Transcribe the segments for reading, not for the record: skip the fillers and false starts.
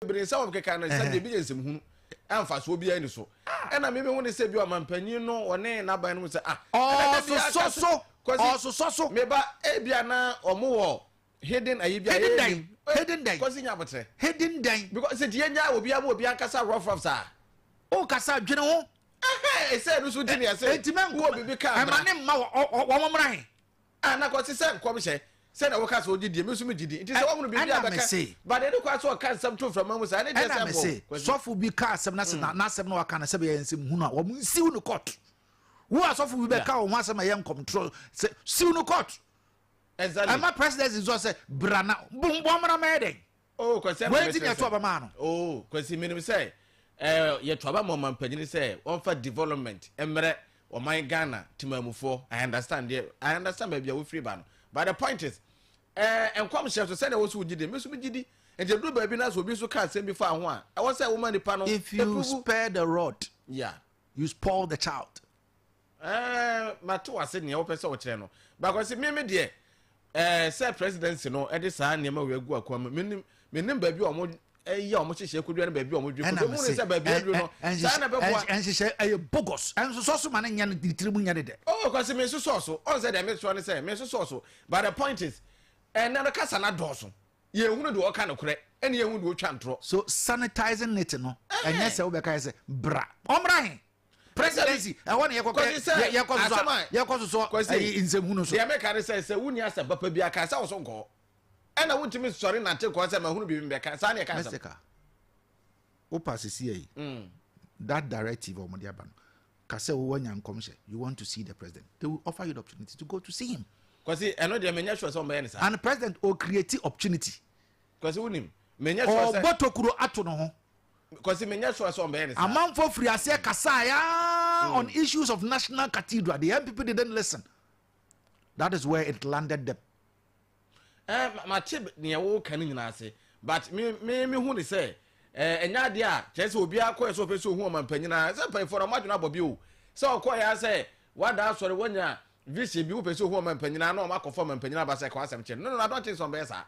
bebre sa wo keka na sa de bi ensem hunu amfa so obi ani so na me hu ne se bi o mampanyin no one na ban no se so me ba e bia na omo wo hidden ayibia hidden day kosi nya botre hidden day because se die nya obi ankasa rough sa o kasa dwene ho say no so di ne say wo bibi ka amane mma wo momran na kosi se nkom hye say na wo kasa ogidi me so me gidi nti se wo mu bibi abeka but they kwa so kan some to from mamu say na dey say sofu bi ka asem na asem na waka na se be ensem hunu a wo nsiw no court wo asofu bi be ka wo asem a yen control siw no court exactly ama president is also brana bomra meden oh kwasi we tin ya to ba ma no oh kwasi minim say ye to ba mama mpanyini say on for development emre o man Ghana timamufo I understand baby we free ba no but the point is enkom chef so say na wo so gidi me so gidi and the do baby na so bi so ka say before ho a I want say woman the panel if you spare the rod yeah you spoil the child mato wase ne wo pese wo kire no because me de say presidency no e de sa ne ma we agu akwa menim baby o mo ya o mo hihye kodua ne baby o mo dwe ko mo ne say baby adwo no sa na be boa hihye bogus enso so ma ne nya ne ditirimu nya de oh because me so on say dem me so ne say me so but the point is na no kasa na doso ye hunu de o ka ne kure ene ye hunu de o twa ntro so sanitizing it no enye say wo be ka say bra omran presidency I want ye koso so insehunu so ye make carry say wuni asa papa bi aka say wo so nko ena wuntimi sori na te ko say ma hunu bi be ka say na ka say o pasisi yi that directive of Modiaba ka say wo wanya nkomhye you want to see the president they will offer you the opportunity to go to see him because eno de menya sure so mbe ne sa and the president will create opportunity because wunim menya sure say botokuro ato no ho because menya sure so mbe ne sa amam for free ase kasa ya on issues of national cathedral the people didn't listen that is where it landed them my chip ne wo kan nyina ase but me hu ne say enya de a chese obi akọ so peso hu o mampanyina say pan for maduna bobi o say okoya say wada sori wonya vision bi wo peso hu o mampanyina na o makofo mampanyina ba say kwa asem che no I don't think so be sa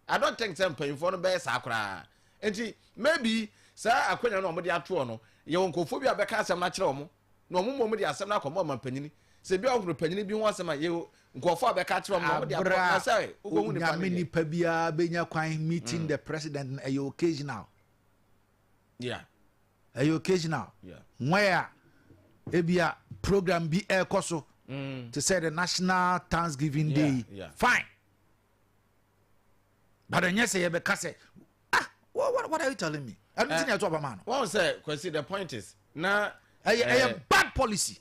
I don't think some pan for no be sa kra enti maybe sa akonya no mo de ato no ye wonkofo bi abeka asem na kire omo no mo mo de asem na akomo mampanyini se bi ohuru panyini bi ho asem a ye nkofo abeka kire omo mo de ato na say wo hu ni family pa bia benya kwan meeting the president a occasional yeah a occasional yeah where ebia program bi ekoso to say the national Thanksgiving day fine but then yes you be say what are you telling me I don't think you talk about man one say because the point is na a bad policy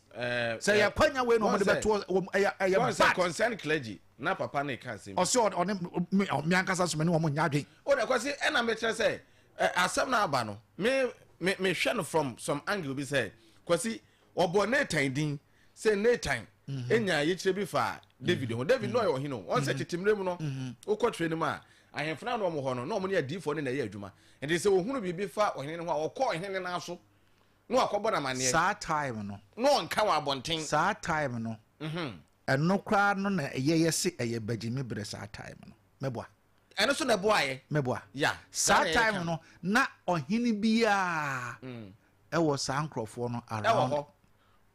say ya kwanya we no mo de beto a bad concern clergy na papa na can say o so on me ankasa so me no mo nya dwen o de kwase e na me kire say asem na aba no me hwe no from some angle be say kwase obo na tan din say na tan enya ye kire bi fa David ho David no yo hino on say titimrem no ukotwe ni ma ahemfuna no mo ho no mo ne adifo ne na ye adwuma enti say ohunu bibi fa ohene ho a okọ ohene na aso no akobo na mane sa time no nka wa bonten sa time no eno kra no na ye se eye BECHEM bre sa time no meboa eno so na boa ye meboa yeah sa time no na ohene bia e wo sa nkrofo no around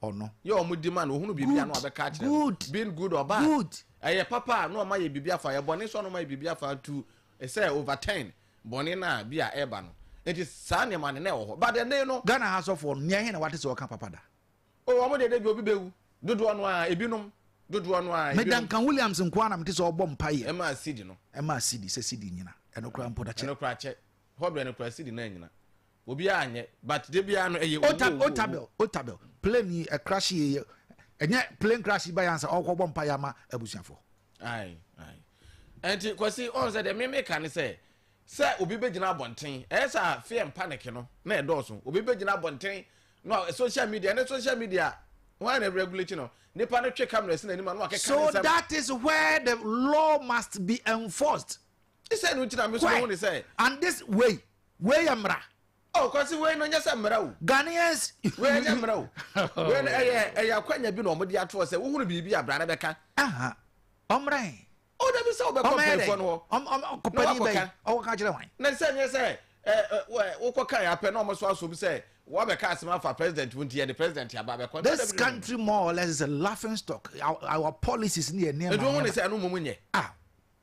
ono ye omudi man ohunu bibia no abeka kire being good or bad good eye papa no ma ye bibia fa ye bone so no ma ye bibia fa to say over 10 bone na bia eba no it is sane man na wo but the day no Ghana house of one near here na what is oka papa da o omo de bi obi bewu dodo no a ebinom dodo no a Medan kan Williams nko na mte so obom paye e ma cd no e ma cd se cd nyina e no kra mpo da che no kra che hobre no kra cd na nyina obi anye but de bia no eye otabel plane a crash ye enye plane crash by answer okwo paye ma abusuafo ai enti kwasi on say de me kan say obi begina abonten esa fear and panic no na e doso obi begina abonten no social media why na regulate no nipa no twe cameras na anima no akeka so that is where the law must be enforced he said no tina me so won say and this way amra oh kwasi way no nyasa mra o Ghanaians way nyamra o way na eya kwanya bi no mo de ato say wo hunu bibi abra na beka omra o da bi say o be compare for no company be o ka kire wan na say woko kan ape na omo so aso bi say wo be ka asema for president wonti the president ya ba be kon. This country more or less is a laughing stock. Our policies near e do won say anu mumunye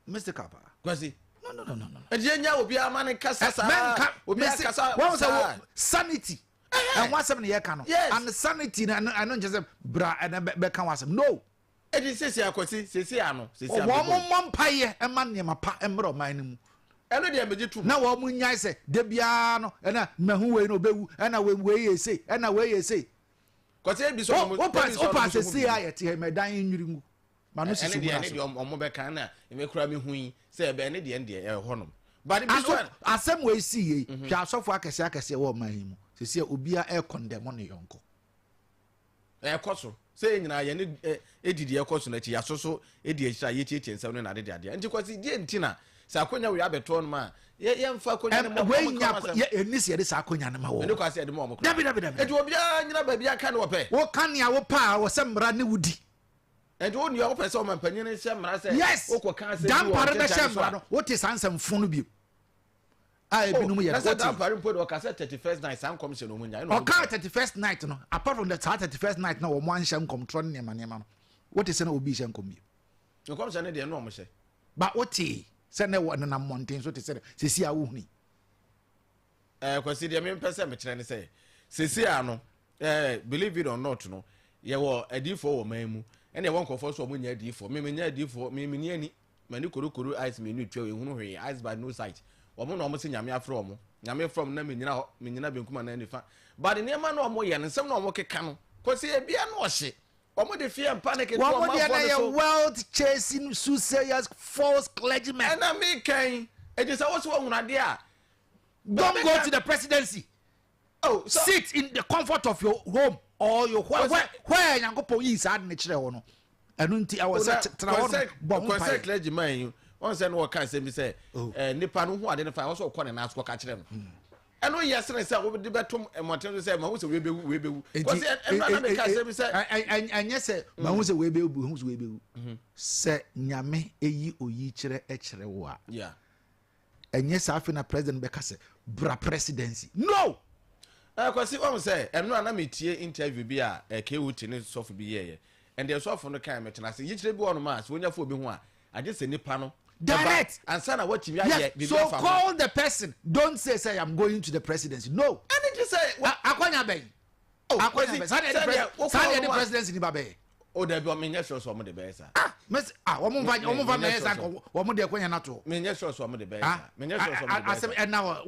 Mr. Kappa kwasi no e je nya obi amane kasa sa obi akasa what was sanity and what's happening here can and sanity I don't just bra and be can was no e di sesi akwasi sesi ano sesi amo wo mo mpaye e ma ne mapa e mro man ni mu eno de meji tu na wo mu nyai se de bia no e na mahu we no bewu e na we ye sei e na we ye sei kwasi e bi so mo opa se si ya ye te me dan nwiri mu ma no sisi mu ene de omo be kan na e me kura me hui se be ene de e honom but bi so asem we si ye hwa asofo akese wo man mu sisi obia e condemn ne yonko e koso say nyina ye ne edidi e koso na chi yasoso edi e hira ye tietie nsem no na de ade nti kwasi die ntina sa akonya we abeto no ma ye mfa akonya ne mo we nya enisi ye de sa akonya ne ma wo ene kwasi de mo mo dabi edi obia nyina ba bia ka ne wo pe wo kan ya wo pa wo semra ne wudi edi oni wo pe se o mampanyin ne semra se wo ko kan se dan pare be semra no wo te sansam funu bi binum ye ko dan pare mpo de o ka se 31st night san commission o munya o ka 31st night no apart from the 31st night no wo mo anhye nkomtro ne ma no wo te se na obi hye nkom bi nkom se ne de no o mo hye ba wo te se ne wo na mountain so te se sesi a wo huni kwasi de me pese me kire ne se sesi a no believe it or not no ye wo adifo wo man mu ene won kofo so mo nya adifo me nya adifo me ni ani mani korokoro ice me nu twa we hunu hwe ice by no sight wo mo na o mo se nyame afro mo nyame from na me nyina benkuma na nifa but the name na o mo ye nsem na o mo keka no kwasi e bia na o hye o mo de fear and panic to o mo de na world chasing soothsayers false clergymen and I me kan e just what so hunade a don't go to the presidency. Oh, so, sit in the comfort of your home or your where Yankopon is ad nature one. Anunti I was contact clergyman you. One said no can say me say nipa no ho identify also call na asko ka kire no. Eno yesere say we de betom emoten say ma hu say we bewu. Because na me can say me say anya say ma hu say we bewu hu say we bewu. Say nyame eyi oyi kire e kire wo a. Yeah. Anya say afi na president be ka say bra presidency. No. Kwasi o say eno na metie interview bi a KOTOKO ne soft bi ye and the soft no kan metena say yikire bi ono ma so onya fo bi ho a age say nipa no direct answer na what you are so call the person, don't say I'm going to the presidency. No, and it say akwanya ben akwanya ben say the presidency ni babe o da bi o menye sure so mo de be sa miss o mo va me sa o mo de akwanya na to menye sure so mo de be sa menye sure so mo de be asem and now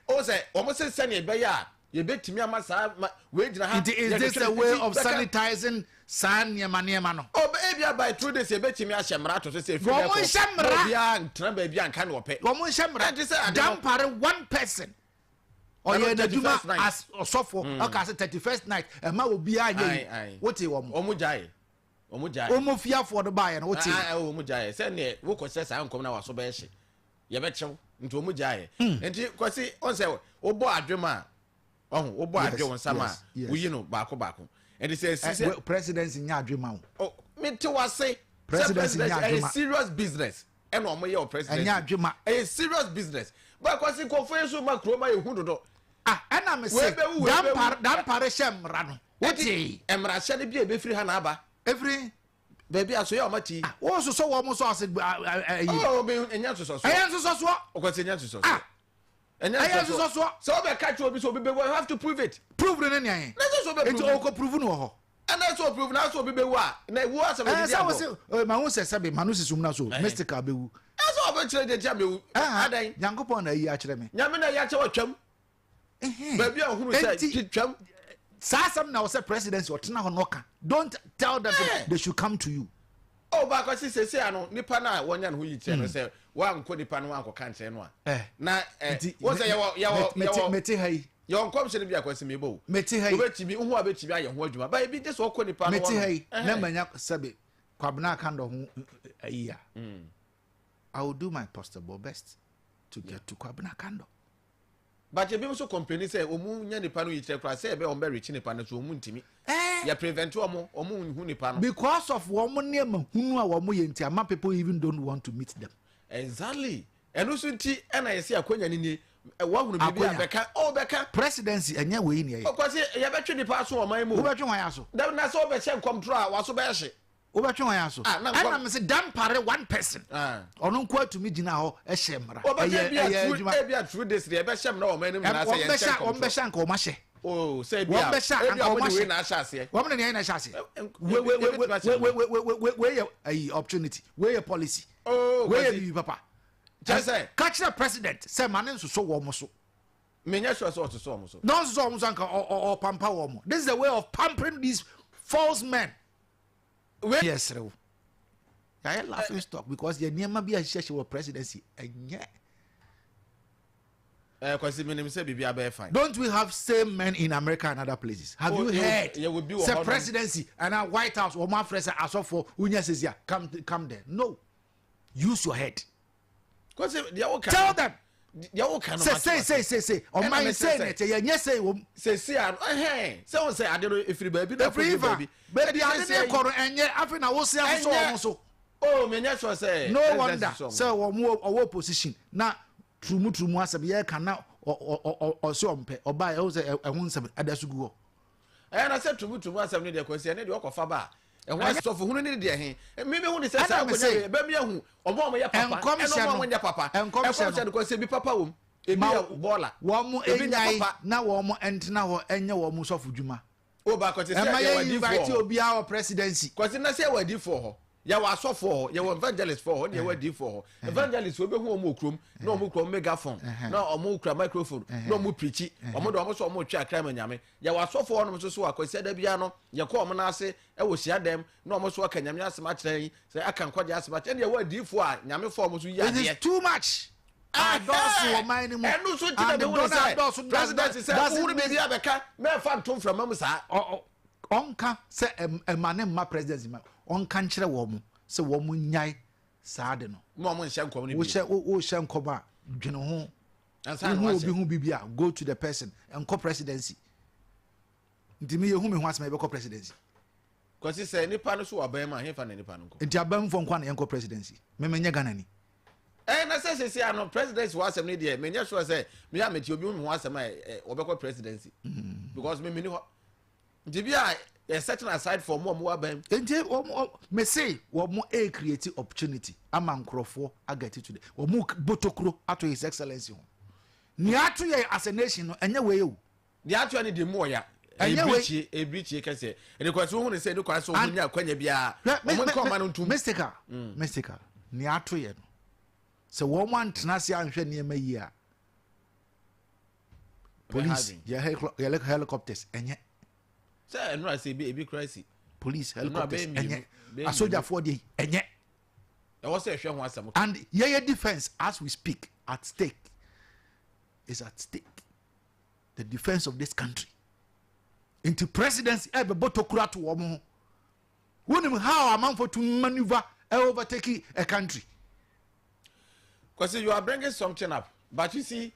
o say o mo say sane be ya ye betimi amasa we gina ha is this a way of sanitizing san niema no o be bia by through this ye betimi ahemra to say fi wo mo hemra bia ntra ba bia nka ne ope wo mo hemra dampare one person or ye na duma as osofo o ka say 31st night e ma obi anya what e wo mo jae o mo fiafo do ba ye no what e o mo jae say ne wo ko say san kom na waso ba hye ye be chew nti o mo jae nti kwasi on say o bo adwema wo bo adwe won sama wo yi no baako and it says presidency nya adwema oh me te wase presidency nya adwema a serious business and o mo ye o president nya adwema a serious business but kwasi conference ma kroma ye hudodo na me say dan pare shemra no woti emra hye ne bia be firi ha na aba every baby aso ye o mati wo so wo mo so ase oh me enya so o kwasi enya so so be catch obi so be we have to prove it prove no na yan so be prove it o ko prove no ho and that's so prove na so be wa na wo asa be dia go ma hu se be manu sisum na so mystical be wu that's all be kire de dia be wu adan Yankopon na yi a kire me nyame na ya che watwam baby a hunu say twam sasam na o say presidency o tena ho no ka don't tell them they should come to you. Oh, back what say ano nipa na wonya no yi kire no say wa nko nipa no anko kan kire no a na wo say ya meti hai yo nkom se ne bia kwase mebo meti hai obetimi hu abetimi aye ho adwuma ba bi just okọ nipa no meti hai na manya sabe kwabna kando ho ayiya I will do my possible best to get to kwabna kando but you be so complain say omu nya nipa no yi kire kra say be on be reach nipa no so omu ntimi ya prevent omu hu nipa no because of womu niam hunu a womu ye nti ama people even don't want to meet them. Exactly. eno so nti na yesi akonya ni wa hunu bibia beka presidency enye we ni ye okwase ye betwe nipa so o man mu wo betwe wan aso da na so be che control a wa so be hye wo betwe wan aso ana me se dampare one person ono nko atumi gina ho e hye mra e bia true this dey be hye mra o man mu na say ye check o be hye nka o ma hye oh say bia o ma hye na hye ase wo me na hye ase we opportunity we policy we papa just say catch the president say man so wo mo so menya sure so so mo so no so mo so nka or pamper wo mo. This is the way of pampering these false men. Yes rew I laughing stock because the niema bi a hye wo presidency enye kwasi menim say bibia be fine. Don't we have same men in America and other places? Have you heard say presidency and a White House or my friends are so for unya says come there? No, use your head. Tell them. Say. On my say it. Yes, say. Say on say I don't know if you baby. Baby, I didn't call and yet after I was saying so. Oh, me yes was say. No wonder. So or position now. Trumu asem ye kana or so ompe or buy o say e hun sem adasugu. Na say trumu asem ne de kwesi ne de okofa ba. E ho so for hunu ne de he. Me hu ne say say akonya be me hu omo ye papa. E no mo nya papa. E ko say ko say bi papa wom. E bi bola. Wo mo enyai na wo mo entena ho enye wo mo sofo dwuma. O ba ko say say we invite obi our presidency. Ko say na say wadi for ho. Ya wa so for ya evangelist for ya wadi for evangelist we be hu omo okrom na omo okrom megaphone na omo okra microphone na omo preach omo do omo so omo twa kra manyame ya wa so for no so akwasi da bia no ya ko omo na ase e wo hia dem na omo so aka nyame asema kire say aka nkwaje asema kire ya wadi for a nyame for omo so ya de it is too much adosu o man mu enu so ti de wo say president say wo be bia beka me fa ntom from am sa onka say emane ma presidency ma onka nkyere wo mo se wo mo nyai saade no mo nhye nkom ni bi wo hye nkom a dwene ho ansa no obi hu bibia go to the person enko presidency ntimi ye hu me hu asema be ko presidency kwasi say nipa no so aban ma hefa na nipa no nko nti aban fo nko na enko presidency me menye Ghana ni na say ano presidency wa asem ne de menye sure say me ya meti obi hu asema obekọ presidency because me ni ho ntibia setting aside for more aban me say wo mo create opportunity ama nkrofo agati today wo mo botokro ato his excellency ho ni ato ye as a nation no enye we o ni ato ani de mo ya ebrichi kese ene kwaso hu ne say ne kwaso hu nya kwanya bia mo nko ma no ntum mystical ni ato ye no se wo mo antena se anhwe ne ma yi a police ya helicopters enye say no I say be crazy police helicopters enye a soldier for the enye e was say hwe ho asem and your defense as we speak at stake is at stake the defense of this country into presidency e be botokura to wo mo wonim how a man for to maneuver overtake a country because you are bringing something up but you see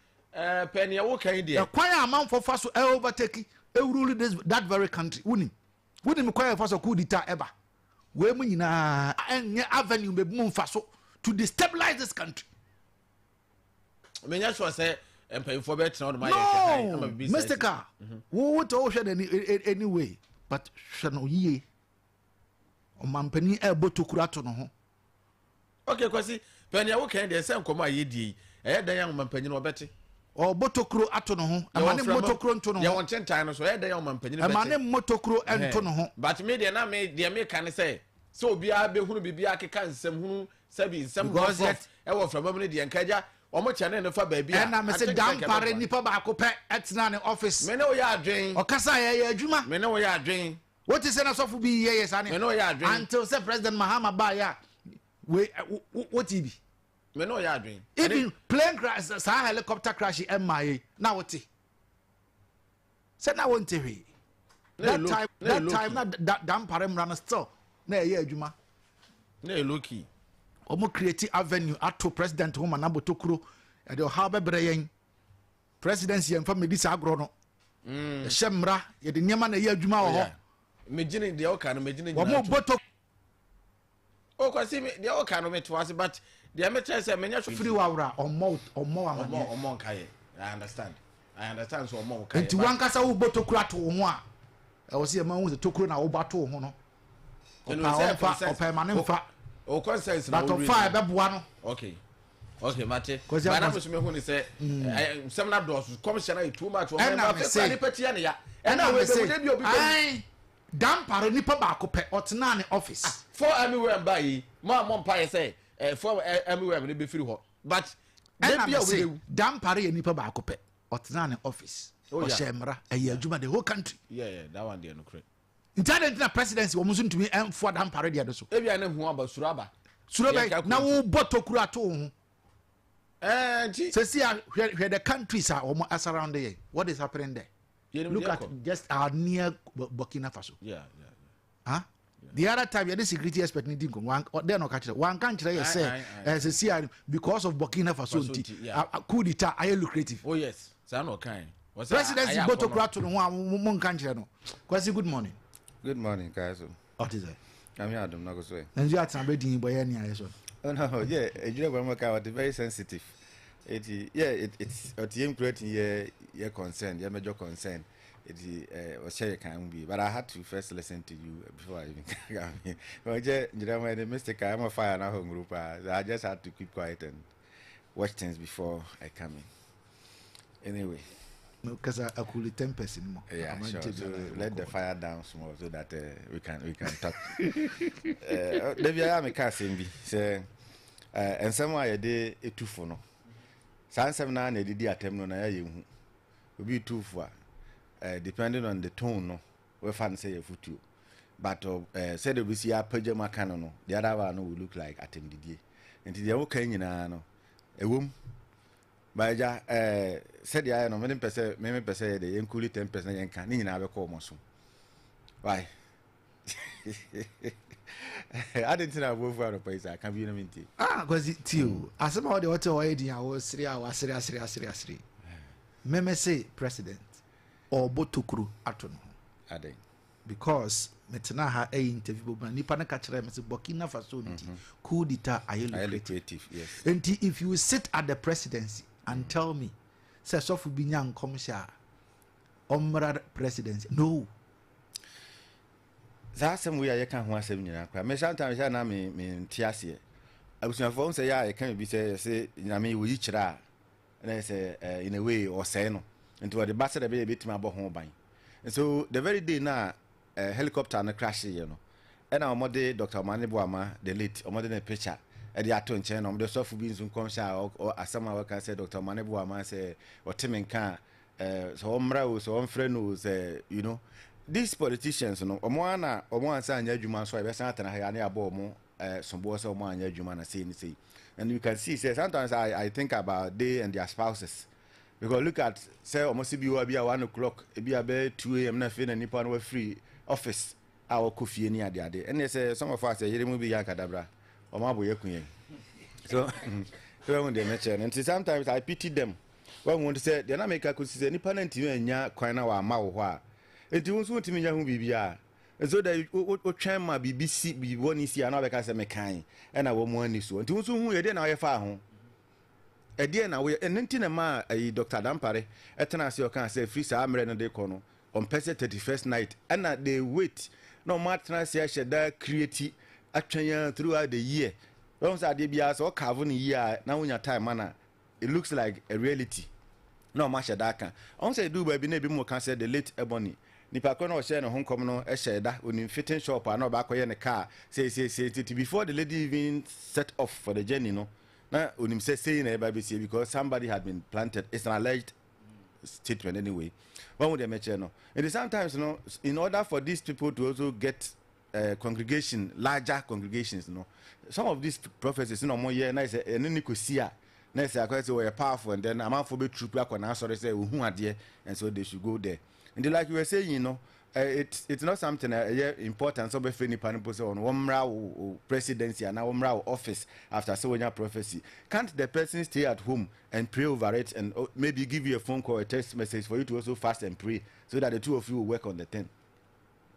penny wo kan there kwan a man for faso overtake rule that very country wonim kwaya faso coup d'etat ever we mu nyina enye avenue be mu faso to destabilize this country menya sure say empayfo be tena on my Mr. Car wo to hwe anyway but hwe no yie o mampani botokura to no ho okay kwasi penny wo kan there say nkomo ayedie dan yan mampani no obete o botokro ato no ho amane motokro nto no ho ya won chentan no so e dan yan mampani no bete amane motokro ento no ho but me de na me de me kan say so obi a be hunu bibia keka nsem hunu sabi nsem go e wo from amane de nkaja o mo chane no fa ba bia na me say dampare nipa ba ko pe etna ne office me ne wo ya adwen o kasa ya adwuma me ne wo ya adwen what is na so fu bi ye yes ane me ne wo ya adwen until say president Mahama ba ya we what be me no ya adwen even plane crash sa helicopter crash MIA na what say na won tewe that time na dampare mra still na ye adwuma na loki omo create avenue ato president homa na botokuro e de ha bebre yen presidency en fa medisa agro no shemra ye de nyama na ye adwuma wo ho megine de o kan megine omo botok o kwasi me de o kan me to ase but the amateur say menya free wawra or more kai. I understand so more kai. Enti wankasa wo botokura to ho a e wo se man wo tokuro na wo bato ho no o permanent fa o consensus na to fa e be boa no okay mate but na me hu ni say some na dos commissioner e too much o me ba fe ni petia ne ya e na we be bi obi ai dampare nipa ba ko pe otena ne office for everywhere by mo mpa say for everywhere ne be free ho but they be we dampare ye nipa ba ko pe otena ne office o shemra e adwuma the whole country yeah that one there no correct intelligent na presidency wo musu ntumi emfo dampare de so e bia ne hu aba suraba na wo botokura to ho Gee. So see where the countries are almost around there. What is happening there? Look at just near Burkina Faso. Yeah. Huh? Yeah. The other time, the security expert didn't go. They're not catching. One country say, because of Burkina Faso, coup d'etat, are lucrative. Oh yes, so no kind. Presidency botocrat to one country. No. Kwasi, good morning. Good morning, guys. What is it? I'm here. I'm not going to say. And you are somebody by any other. Oh no, yeah, very sensitive. It's creating your concern, your major concern. It was share can be, but I had to first listen to you before I even come here. Well, the mistake I'm a fire now home group. I just had to keep quiet and watch things before I come in. Anyway. No, because I could 10% more. Yeah, sure. So let the fire down small so that we can talk. Debbie, I am a casting be say, and somewhere a day a 2 for no. Sans 7 9 a day attempt no na you will be 2 for depending on the tone no. We fancy a foot you, but said we see a pajama canon. The other one will look like attempt the day. And the okay, you know, a womb. Baja said ya no many percent the include 10% yen kan ni na be ko mo so why I didn't know wo for paisa can be no minti cause it you asema all the water why dey our siri meme say president or botokuru atono ade because metena ha interview but nipa na ka kire me say Burkina Faso nti coup d'etat lucrative yes and if you sit at the presidency and tell me say sofu binyan commissioner omra presidency no that's some way I can ho asem nyina kwa me sometimes na me ntiase abusuafo say ya can be say nyame wo yi kira na say in a way or say no into the bass the be bitima abo ho ban and so the very day na helicopter na crash you know and our mother Dr. Maneboama the late omode na picture e dey ato nchen no the sofu bi nsun komsha or asama we can say Dr. Maneboama say o temenka so omra o so omfre no say you know these politicians no omo ansa anya adwuma so e be san atana ha na abo omo sombo so omo anya adwuma na say and you can see say sometimes I think about they and their spouses because look at say omo si bi wa bi 1 o'clock e bi abe 2 am na fe na nipa no free office our coffee ni ade and say some of us say yere mu bi yakadabra omo aboye kunye so when they mention and sometimes I pity them when we want to say they na make could say nipa na ntimi anya kwan na wa ma wo ho a enti won so ntimi nya ho bibia so that o twan ma BBC bi woni si ana be ka say mekan e na wo mu ani so enti won so hu ye de na wo fa ho e de na wo enti na ma Dr. Dampare etena se o kan say free sa amre no de ko no on person 31st night and they wait no matter say sheda create atwan throughout the year once ade bia so carve no year na wonya time mana it looks like a reality no ma sheda kan on say do baby na bi mo kan say the late Ebony nipa ko no share no honkom no sheda onim fitting shop na ba koye ne car say before the lady even set off for the journey no na onim say na eba be say because somebody had been planted. It's an alleged statement anyway. One would mention no. And sometimes you know, in order for these people to also get congregation, larger congregations, you know, some of these prophecies, you know, more yeah, nice and then you could see nice say we're powerful and then amount for be troop like when I sorry say who are there and so they should go there. And like you were saying, you know, it's not something important. So be funny people say on Womra presidency and now Womra office after so when prophecy. Can't the person stay at home and pray over it and maybe give you a phone call, a text message for you to also fast and pray so that the two of you will work on the 10?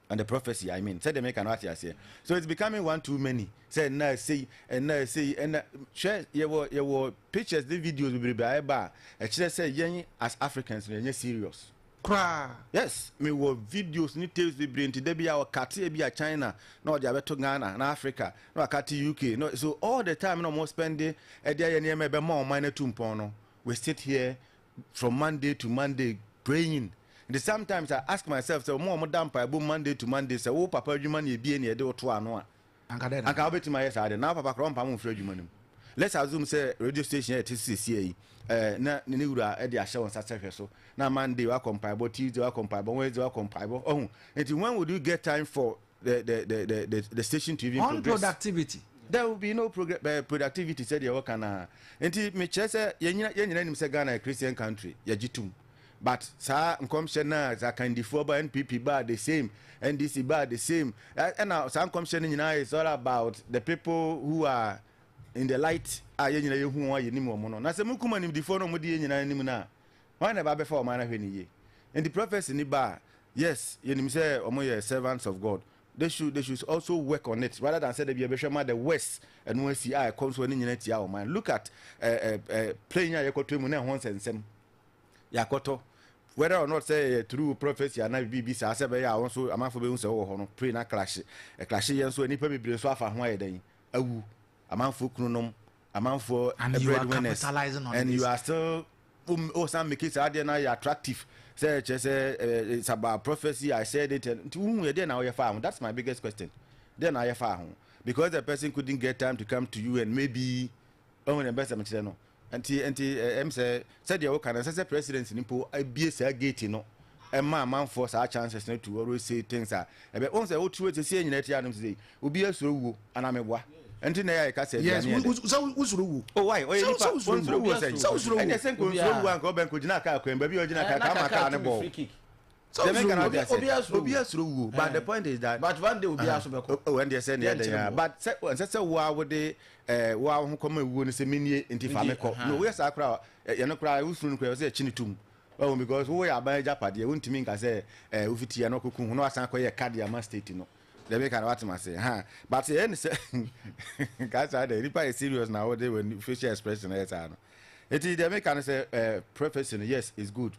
and the prophecy, I mean, said they make an artist here. So it's becoming one too many. Say now say and share your pictures, the videos will be by bar. Actually say yen as Africans we are serious. Cry. Yes, me wo videos ni tales be bring today be our kati be a China, no they to Ghana, na Africa, no kati UK. No, so all the time no more spending e dey near me be more minor tumpon no. We sit here from Monday to Monday praying. And sometimes I ask myself, so more damn Bible Monday to Monday, say, oh, Papa, you money be any do to ano. And I'll bet to my side. Now, Papa, Crom, for you money. Let's assume, say, radio station at TCCA, na Nura, Eddie, show on Saturday. So now Monday, I compile, Tuesday, I compile, Wednesday, I compile. Oh, and when would you get time for the station to even on progress? productivity? There will be no productivity, said your work. And me chese, yen say Ghana a Christian country, Yajitum. But sir, commissioner, Zakandifoba, NPP bar the same, NDC bar the same. And now some commissioning is all about the people who are in the light. Who are you anymore? Now, some Mukuman in the phone of the Yenina. Why never before man? And the prophets in the bar, yes, you say, Omoya servants of God. They should also work on it rather than say they be a BECHEM the West and when see I comes when in your mind. Look at playing your Yakoto once and some Yakoto. Whether or not say through prophecy and not BBC, I say, I also a man for being so pray na clash a clash and so any people be so far why then a man for chronom, a man for and you are capitalizing on and this. You are still some make it attractive. Say it's about prophecy. I said it and to whom then now you found. That's my biggest question. Then I found because the person couldn't get time to come to you and maybe only the best material. And said you can as a president in Impo, I be a gate, you know. And my man force our chances not to always say things are. But once I would to say in that Adam today, will be a slow and I'm a wa. And today I can say, yes, who's rule? Oh, why? Oh, you so slow. And I think we'll go back to Naka, baby, or Janaka, so they make an obvious through. But the point is that. But one day will be also. Oh, and they said, yeah. But that's a wow would they, wow, who come and wouldn't say mini into Famiko. No, where's our crowd? You're not cry, who's soon say Chinitum. Oh, because we are by Japadi, you wouldn't mean I say, Ufiti and Okuku, no, I sank a cardia must state, you know. They make an what say, huh? But the end, guys, I reply serious now, they when facial expression is. It is they make an say, profession, yes, is good.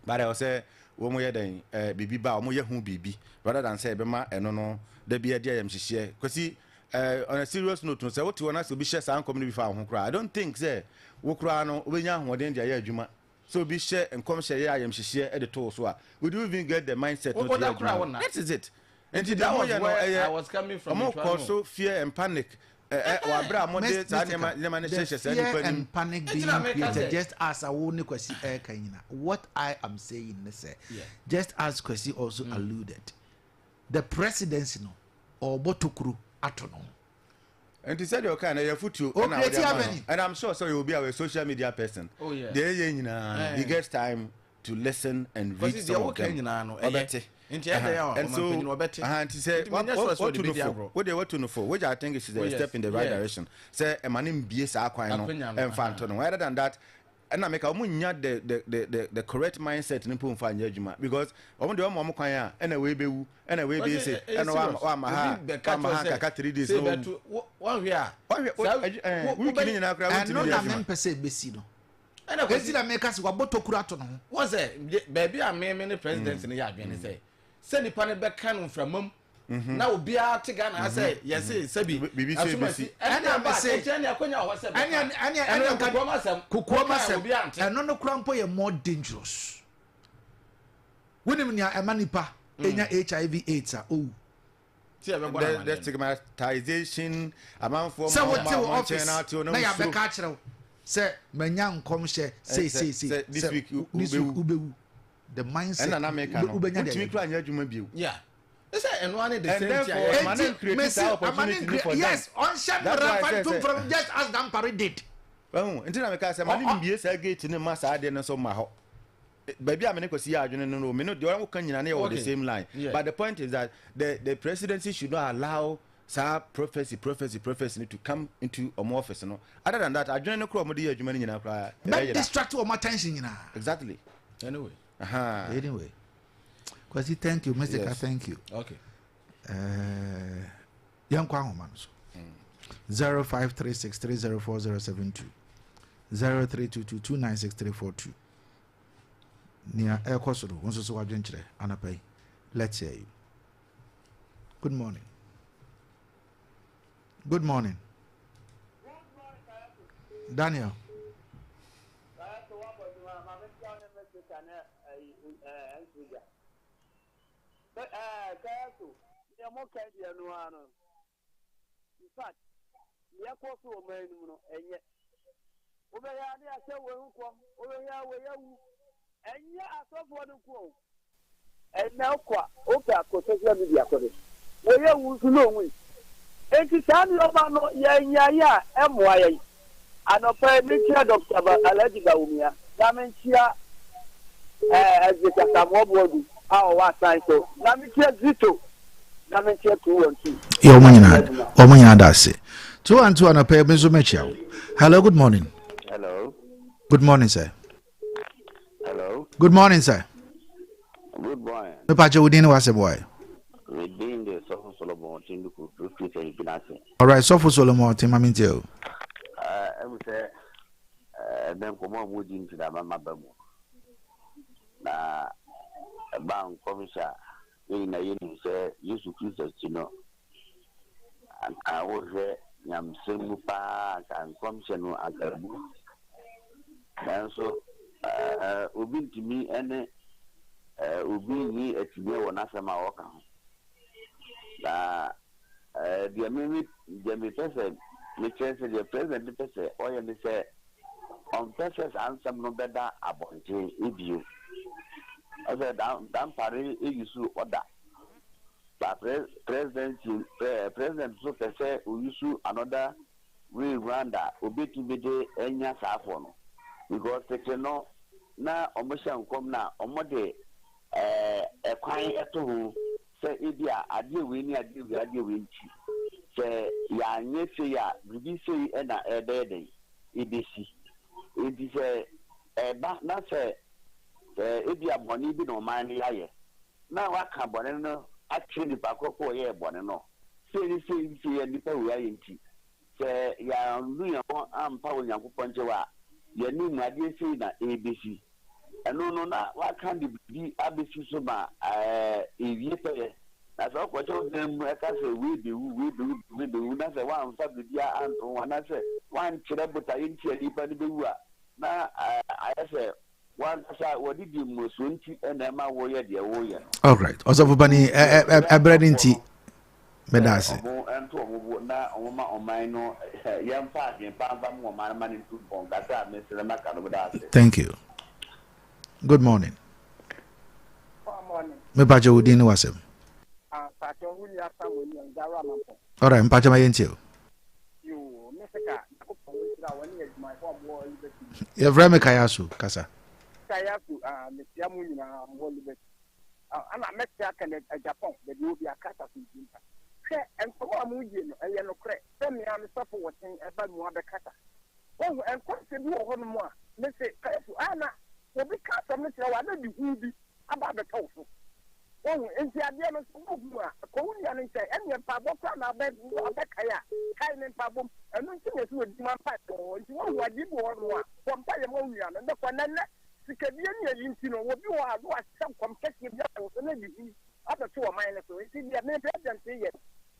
But I will say, when we are then baby bow more who baby rather than say bema and no there be a dear share because see on a serious note to say what you want us to be share some community before who cry. I don't think say we cry no when you are then their juma so be share and come share I am share at the toll so we do even get the mindset that is it and that was where I was coming from. Also fear and panic. Fear and panic being created just as I won't question what I am saying just as Kwesi also alluded the presidency no or Botokuru atono and he said you can and I'm sure so you will be a social media person. Oh yeah, he gets time to listen and read some of them. And so, and he said, what they want to know for, which I think is a step in the right direction. Say, a man in BS Aquino and Phantom. Rather than that, and I make a the correct mindset in Pum Fan Judgment because I want to do more Momoka and away be and away be say, and Maha 3 days. 1 year. We can in our crowd. No, I'm per se Bessino. And I can see that make us what Botokurato was it, baby, I may many presidents in the yard when they say. Send the panel back cannon from mum. Now be out to Ghana. I say, yes, Sabi, BBC, and I say, and no crampo are more dangerous. When you are a manipa in your HIV/AIDS, oh, the stigmatization amount for so what you office now be catch say menyan come share say this week the mindset and American yeah. It's and one the and therefore yes on share from just as Dan Parry did. Oh, until I make say man be say gate in mass ade no so ma ho. Baby I mean see adwene no me no the one kan nyina na on the same line. Yeah. But the point is that the presidency should not allow sa prophecy need to come into a office no. Other than that adwene no kro mo de adwuma nyina kra distract our attention nyina. Exactly. Anyway. Anyway. Kwasi, thank you. Mr. Ka, thank you. Okay. Young Kwahoman. 0536304072. 0322296342. Near Air Coastal, once so adventure, Anapay. Let's hear you. Good morning. Good morning. Daniel. In fact, we are close to a man, and yet over here, I say, well, over here, and yet I saw one quo. And now, okay, social media. Where you know, and to tell you about no, yeah, MYA. And a pair Dr. Alajiga, Lamentia, as the Catamobody, our what I so, Lamentia Zito. Omanya dase. 2 and 2 on a pair Benzo. Hello, good morning. Hello. Good morning, sir. Hello. Good morning, sir. Good morning. The patcher within was a boy. Within the Sofa Solomon team to all right, Sofa Solomon team, I'm into you. I would say, then come on with into the Mama Babu. Now, a bank commissioner. In a union say used to Christmas, you know, and I was there. I'm saying park and commission at the book, and so Ubi to me and Ubi me at me or Nasama Oka. The minute the person, the president, the person, or you say on persons answer no better about if you. I said, down Paris, you should order. But President so say, we issue another way Rwanda, Obi to be the Enya Safon. Because they cannot now, Omotion come now, Omode, a quiet to who say, Idia, I deal with I deal with say, ya, yes, ya, we say, and a day, it is a back, not say. If you are born, you don't mind the eye. Now I can't born no. Actually, Paco, yeah, born no. Say, and the power in tea. Say, ya, I'm power young Ponchoa. You knew my dear say that ABC. And no, why can't it be ABC so much? If you pay, that's all what them, I can say, we do. That's a one family, and one I say, one cherubut I ain't here, now I say. All right. Also, for Bunny, a bread in tea. Medasi. Thank you. Good morning. Me pacho udini wasem. All right, mpacho mayentio. You very me kayasu, kasa. Kayasu, Mr. Munina, Molibet. And I met Japan, the Nubia Kata. And for a Mujin, a yellow crack. Tell me I'm supporting about Mother Kata. Oh, and quite a do one more. Let's say, Anna, the big cat of Mr. Wada be about the tofu. Oh, and the idea of Korean and say, and your pabo can have bed, Kaya, Kain and Pabum, and no thing is with my pipe, or you know what you want from Payamonian and the Panana. Because you know what you are, some competitive and other 2 minus. See, the American say it.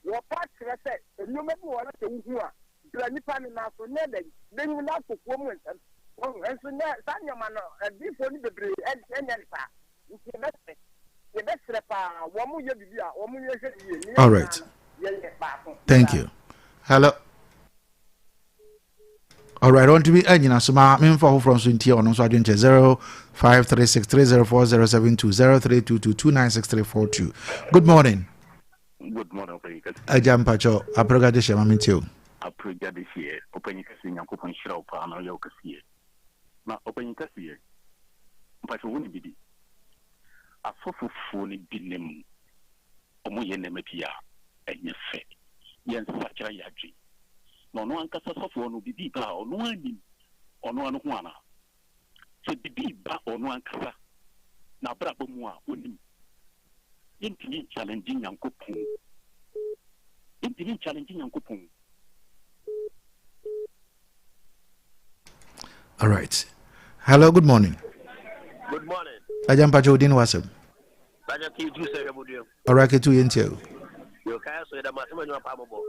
Your part, I said, you may want to who are Granny Panina for Ned, then you not to women and so now, Sanya Mano, and before the breed and the best woman you all right. Thank you. Hello. All right, on to be engine as my info from Suntia on so agent 0536304072 0322296342. Good morning. Good morning, Ajam Pacho, Aprogadisha Mamintio. Aprogadisha, open casting and coupon shop on a yoke here. Now, open cassia. But you wouldn't be a sofa phone binim. Omoyenemetia, and your fate. Yen such a yaji. No one can suffer no be ba or no one. So the big ba or no one casa. Now, Brabomua, wouldn't intini challenging yankopon intini challenging yankopon. All right. Hello, good morning. Good morning. Ajam Pachodin Wasem. Baja ki ju se rebudio. Orake tu yentio. Yo kaya so da masema nywa pambo.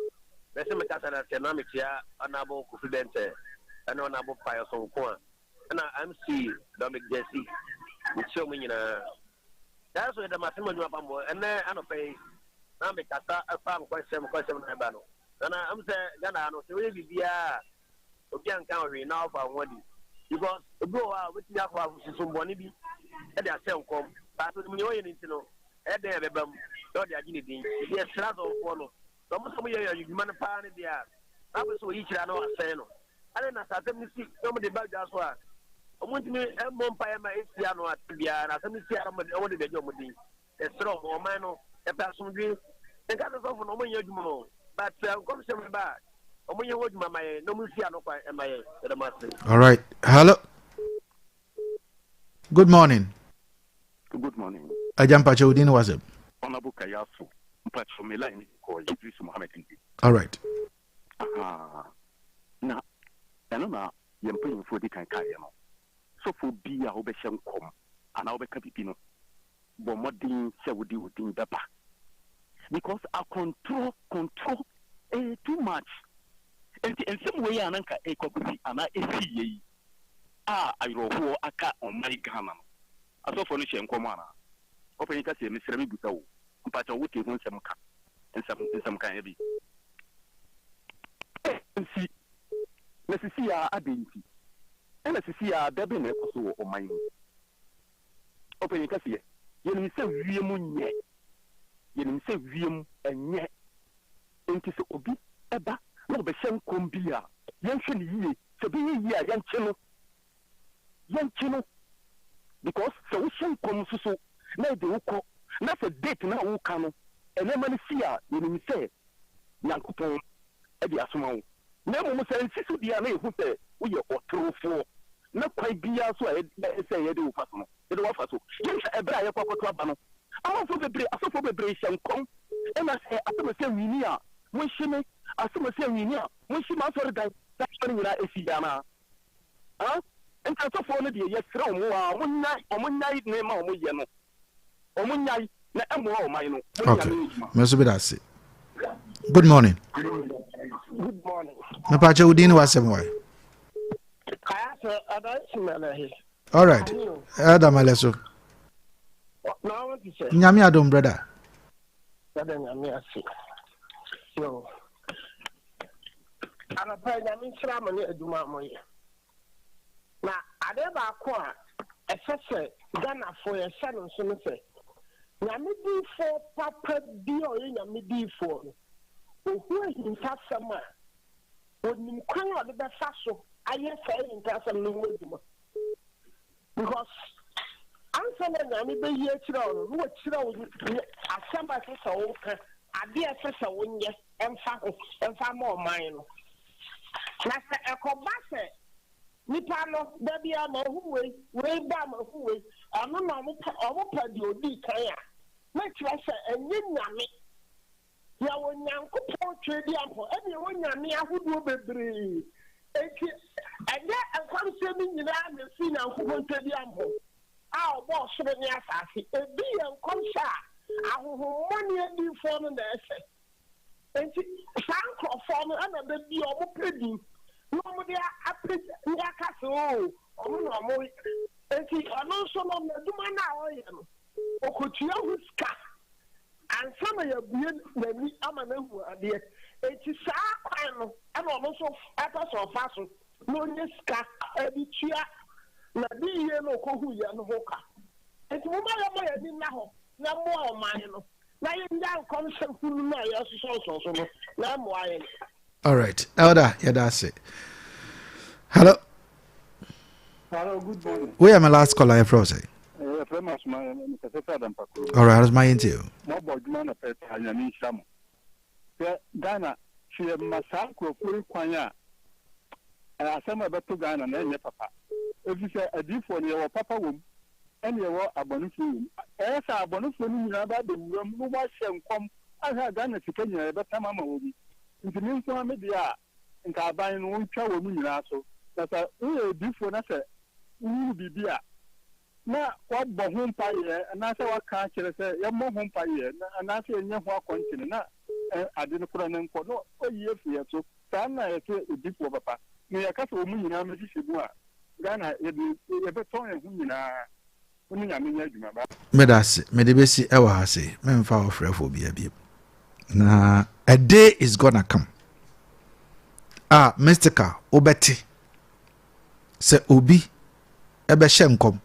Bese me kasa na economic ya anabo confidence. Ana anabo fire so ko. Ana MC Dominic Jesse. Ucho me nyina. Kaya so da masema nywa pambo. Ene ano pay na me kasa afam kwasem na ba no. Ana amse Ghana no se we bibia obi anka hwe na ofa nwadi. Because bro we ti akwa susumboni bi e dey asenkom but we know you need to know e dey bebam do dey agini din e sra zo follow so mo so ye you man pa ne dia na be so yi kira na asen no ale na sa tem si no mo dey bag so a o mo ntimi e mo mpa e ma esia no atbia na tem si ara mo dey be jo mo din e sra mo man no e pa so dwi e ka so fo no mo ye adwuma no but kom se me ba o mo ye adwuma ma ye no mo si ano kwa e ma ye e ma se. All right. Hello. Good morning. Good morning. Ajam Pachodin Wasem. Honorable Kayasu, Mpacho Melani, or Idris Mohammed. All right. Now, you're paying for the Kankayano. So for be a Hobesham com, and our Capipino, but more things would do within the back. Because our control too much. And some way, Ananka, a copy, and I see. I roho aka on my Ghana. I saw furniture and Comana. Open Cassia, Mr. Mibuto, but I would give him some some kind of and see. Let's see our identity. And let's see our Debin also on my Open Cassia. You say Viamun yet. You say Viam and yet. And kiss Obi, Eba, no Bechem Combia. Yanshin ye, so be ye a young channel. Young chino, because so soon comes so now they will call not a date now who can and then man see you say Yankupo Eddie Asmo. Never must say the name who say we are true for not quite be as well say you do fast. It was fast. Yes, a brave papa club. I'm also the British come and I say, I say we near when she may, I say we near when she must have died. That's when you are a Siana. Huh? And so for the yes, one night name on Yano. One night, okay. Mr. Good morning. Good morning. Napacha Udin was somewhere. All right. Adam Alesso. Now, Nyami Adom, brother. So, I'm a pregnant ceremony at Dumamoy. Now, I never acquire a fessor Ghana for a son and son. Yamidi for Papa Dio in Yamidi for who is in Tassama. When you come out of the fashion, I say in Tassama. Because I'm saying that I'm a year children, who are children, as somebody says, I dear sister, when yes, and far more mine. That's a combat. Nipano, baby, I'm a who way, way down a who way. I'm not a your decaya. Make us a Yami. Yawan Yanko trade ample, everyone Yami, I would do be and yet, I'm consuming in the scene and who will trade ample. Our boss should be assassin, a dear come shot. I will money and do for the essay. And Sanko form another be of pretty. Nobody appreciates Yakaso. Oh, no, and see, I know some of the Dumana. Okotia Huska. And some of your beard, the Amanu are there. It is a crime, and also apples or fashion. No, yes, cat, every cheer. Nabi no Kohuya no Hoka. It's Mumaya now, no more mine. Now you down constant who know so. No more. All right, Elder, yeah, that's it. Hello. Hello, good morning. We are my last caller, I froze. All right, how's my interview? Ghana, she a massacre for Quanya. And I send my back to Ghana and then papa. If you say a deep one, your papa womb, ɛne ɛwɔ abɔnefo yi ɛyɛ sɛ abɔnefo no nyinaa ba bɛwura mu no wahyɛ nkɔm ahɛ Ghana sika nyinaa yɛbɛtam ama wɔ bi nti ne nko ame deɛ a nka aban no wɔntwa wɔ mu nyinaa so na sɛ woyɛ odifoɔ na sɛ wowu biribi a na wabɔ ho mpayɛ anaasɛ waka akyerɛ sɛ yɛmmɔ ho mpayɛ anaasɛ yɛnyɛ ho akɔnkyene na ade no kora no nkɔ na ɔyi afiri so saa na yɛsɛ odifoɔ papa na yɛka sɛ wɔ mu nyinaa mɛhyehyɛ mu a Ghana yɛbɛtɔn yɛn ho nyinaa wone nyame nyɛ adwuma ba meda ase mede bɛsi ɛwɔ ha se memfa wɔfrɛfoɔ bia bio na a day is gonna come mystical wobɛte sɛ obi ɛbɛhyɛ nkɔm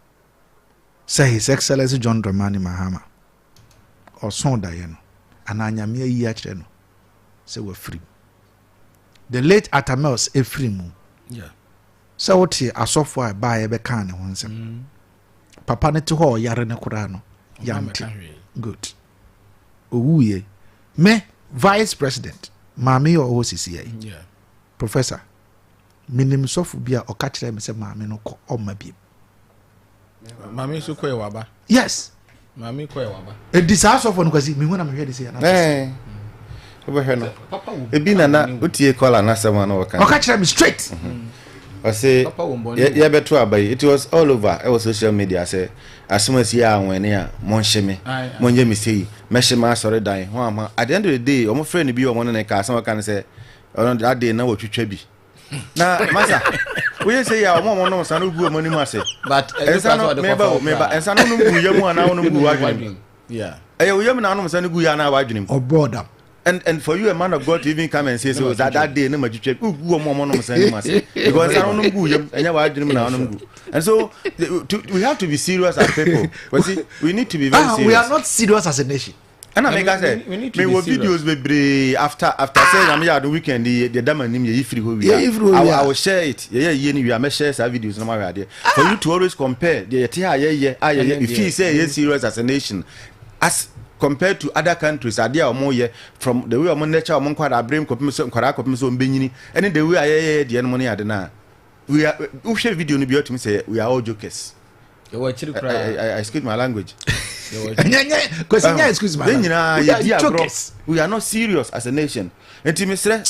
sɛ His Excellency John Dramani Mahama ɔso daeɛ no anaa nyame ayi akyerɛ no sɛ wafiri the late Atamels ɛfiri mu sɛ wote asɔfoɔ a ɛbaa yɛbɛkaa ne ho nsɛm papa no te hɔ ɔyare no koraa no yante good owuiɛ me vice president maame yɛ ɔwɔ sisi yɛ professor minim sɔfo bi a ɔka kyerɛ me sɛ maame no kɔ ɔma biem maame so kɔ waba yes maame kɔ waba ɛdi saa sɔfo no kwasi mehu na mehwɛ de sɛ wobɛhwɛ no ebi nana wotie kɔla nasɛm a na ɔka kyerɛ me straight ɔse yɛbɛto aba yi it was all over ɛwɔ social media sɛ asɛm asi a awɔne a monhye me monyɛ me sei mɛhye me asɔre dan ho ama at the end of the day ɔmo frɛ no bi ɔmo no ne ka asɛm ɔka no sɛ ɔno that day na wɔtwitwa bi na masa woyɛ sɛ yɛ ɔmo no nsa no gu ɔmo anim ase but ɛnsa no meba ɛnsa no nom gu yam anaa wonom gu wadwenem ɛyɛ wo yam na wonom nsa no gu yɛ anaa wadwenem ɔbɔɔdam and for you a man of God to even come and say so that day no matwitwa gu ɔmo no nsa no ase because ɛnsa no nom gu yam ɛnyɛ wadwenem na wonom gu and so we have to be serious as people we need to be very serious. We are not serious as a nation. And I make us say, me wo videos be after saying I'm here the weekend the dama nim ye free who we are. I will share it. Yeah, we are share some videos no matter there. For you to always compare the if you say yes serious as a nation as compared to other countries are there more from the way of nature among kwada bring kopim so mbenyini and the way aye the money adena we are who share video no be to me say we are all jokers. I excuse my language. Excuse me. We are not serious as a nation. And to me, say,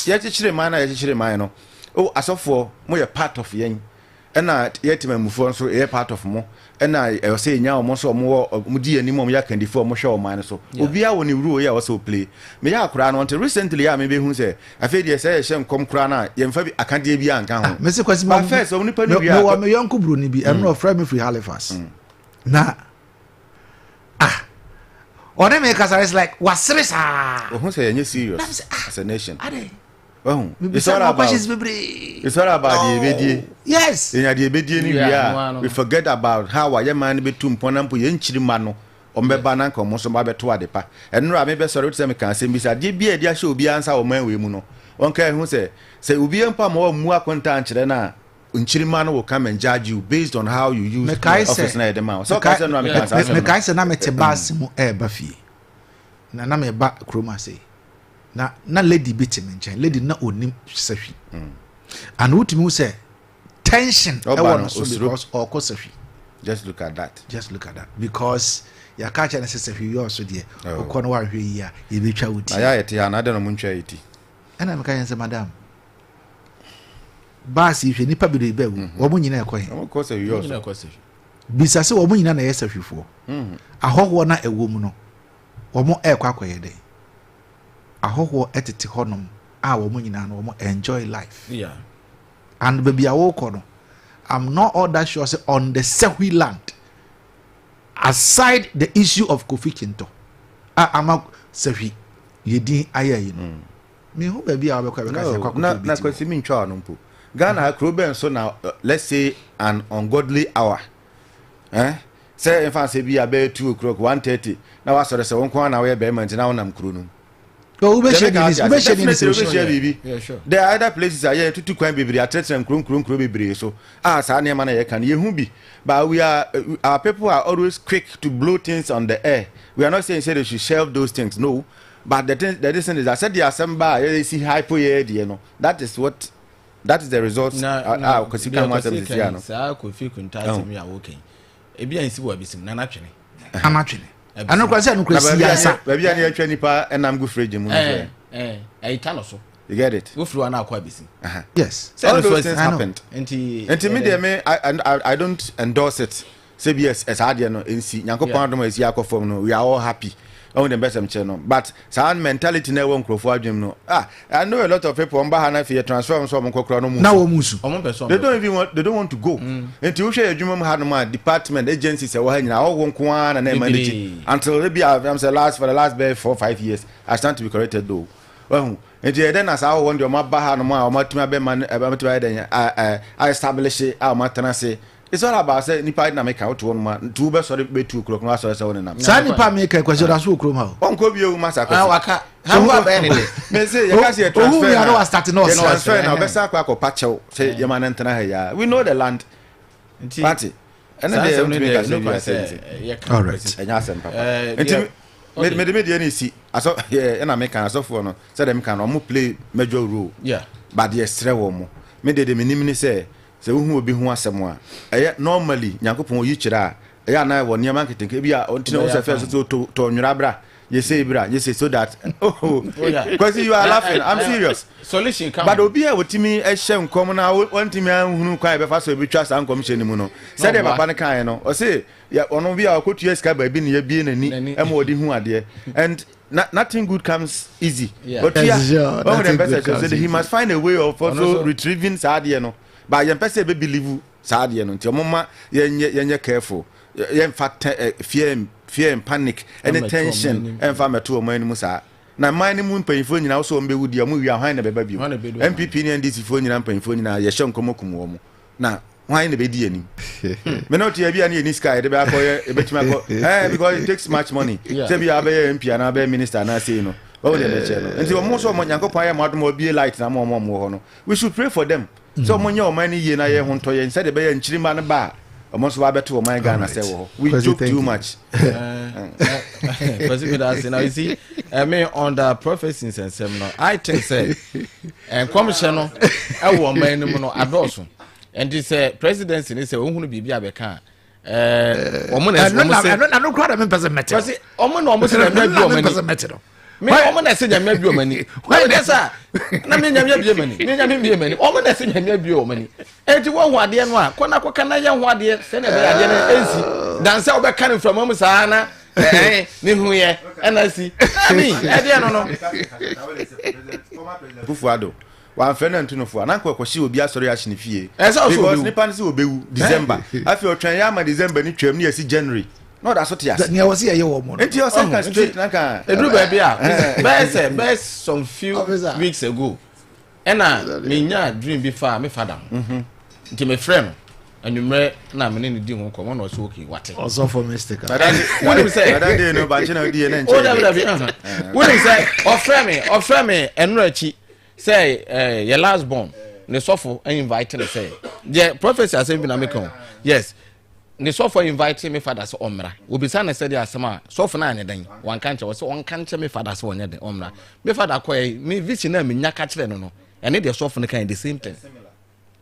no. Oh, as of for more part of yen. And I yet me move on so a part of more. And I was saying now more so more mudi and mom yak and before more show mine so. Ubia when you rule ya also play. Me ya crown until recently I maybe who say I feel yes I shall come crana yen fabi I can't be young. Mr. Kwasi, first only no I'm a young Bruni be I'm not friend me free Halifax. Nah. Or they make us like wasresa. Who say you serious as a nation? Oh, it's all about the ebedi. Yes. In the ebedi we forget about how a man be too ponampo yenchiri mano. Ombeba na nko mo so ba beto adepa. Eno ra me be sorry to me kan sem bi sa de bia dia hye obi ansa o man we mu no. Onka hu say obi empa mo mu akonta ankyere na nchiri mano will come and judge you based on how you use office na edema. So ka say no me kan sa. Me kai say na me te bas mu e ba fie. Na me ba kroma say. Na lady BECHEM nchen lady na onim sahwi and wotimi wo say tension e won so because oko sahwi just look at that because ya ka cha na sahwi yo so de oko no wa hwe yi a ye betwa wuti aya yete ya na de no muntwa yiti ana me ka yen say madam basi hwe nipa bi de ba wu wo mu nyina ekɔ he oko sahwi yo so bisa se wo mu nyina na ye sahwifo ahoho na ewo mu no wo mu ekɔ akɔye de ahoho etete honom a wo mo nyina no wo enjoy life and baby awoko no I'm not all that sure say on the Sehui land aside the issue of Kofi Kinto ama Sehui yedin aya yi no me hu baby a wobekwa na kwasi mi ntwa no mpo Ghana kroben so now let's say an ungodly hour say in fact be about 2 o'clock 1:30 na wasore se won kwa na we be man na wonam kro no. Oh, yeah, sure. There are other places are here to kwan bibiri atretrem kron bibiri so sa na man ye kan ye hu bi but we are our people are always quick to blow things on the air. We are not saying say they should shelve those things, no, but the thing is I said the assembly you see hypo here no, that is the result. Because you can want them to see no. Sa Kofi Kunta me are working ebi ansi wo abisim na natwene ano kwa se no kwa siyasa baby ani atwa nipa enam go fridge mu ita no so you get it wo furu na akwa abisim yes all those things happened enti me there I don't endorse it say yes as hard no nsi nyankopon adom esi akofom no we are all happy on the best channel but sound mentality na won krofo adwem no I know a lot of people on bahana fear transform so mkokro no mu na wo musu they don't want to go enti wo hwe adwuma mu ha no department agencies e wo ha nyina wo wonko ana na manage until maybe I'm say for the last 4-5 years I stand to be corrected though well enti then as I want your baha no ma o matuma be man e ba matuma den I establish our matenase. It's all about say nipa na make out one man two be sorry be 2 o'clock no so one na sa nipa make question da so okrom ha onko bi o masa kwa waka how about any me say you can see a transfer we are not starting us transfer na be sa kwa ko pachew say you man ntena ha ya we know the land party and then they say all right enya sem papa enti me dey na si aso na make an asofo no say dem can o play major role but they stre wo mo me dey me nim ni say se wo hu obi hu asem a normally nyankopon yi kira a na wo niam anketenke bi a ontina wo se first to nwura bra you say so that because you are laughing I'm serious solution come but obi a wotimi e hye nkom na wontimi anhunu kwan be fa so obi twa san nkom hye ni mu no se de papa ne kan no o say ono bi a kotu eska ba bi ne ya bi nani e ma odi hu ade and nothing good comes easy but he must find a way of also retrieving saade no but yen pese be believe saade no nti omma yen careful yen fact fear and panic and tension and fameto man mu sa na man mu mpanifo nyina so ombe wudi amu wi ahwan na beba bio MPP ni NDC fo nyina mpanifo nyina ye hye nkomokum wo mu na hwan na be di ani me not ya bia na ni sky de be akoye e betima ko because it takes much money say bia be MP na be minister na say no o de be che no nti omo so mo nyankopon ya modom obie light na mo ho no we should pray for them so mo nya o man ni ye na ye ho nto ye say de be ya nchirima na ba almost wa beto my Ghana say we joke too much because now you see me on the prophecies and seminar I think say and commission no e wo man ni mu no adoso and this presidency ni say ohunu bibia be kan omo na no crowd me person meter because omo na omo say na bi o mani me omo na say nyame bi o mani why dey say na me nyame bi o mani me nyame bi o mani omo na say nyame bi o mani enti wo hu ade no a kona kokana ye hu ade se na be ade no ensi dan say obe kan from am sa na ni hu ye na si ami ade no Kufuado wa fena ntunofo ananko ekoshi obi asori a hye fie because nipa nse obewu December afi otwan ya ma December ni twam ni esi January no da so tias ni awose ye wo mo enti o second straight nanka edru ba bia best some few weeks ago ena me nya dream bi fa me father nti me friend anumre na me ne di ho ko na o so okay wate also for mistake what do say that day no ba chena di na nche what do say offer me enro achi say your last born ne sofo invite me say the prophecy as be na make on yes ne sofo invite me father say omra obisa na say the asema sofo na anyedan wan kan che wo say on kan che me father say onye den omra me father koy me vision na me nya ka kire no ene the sofo ne kan the same thing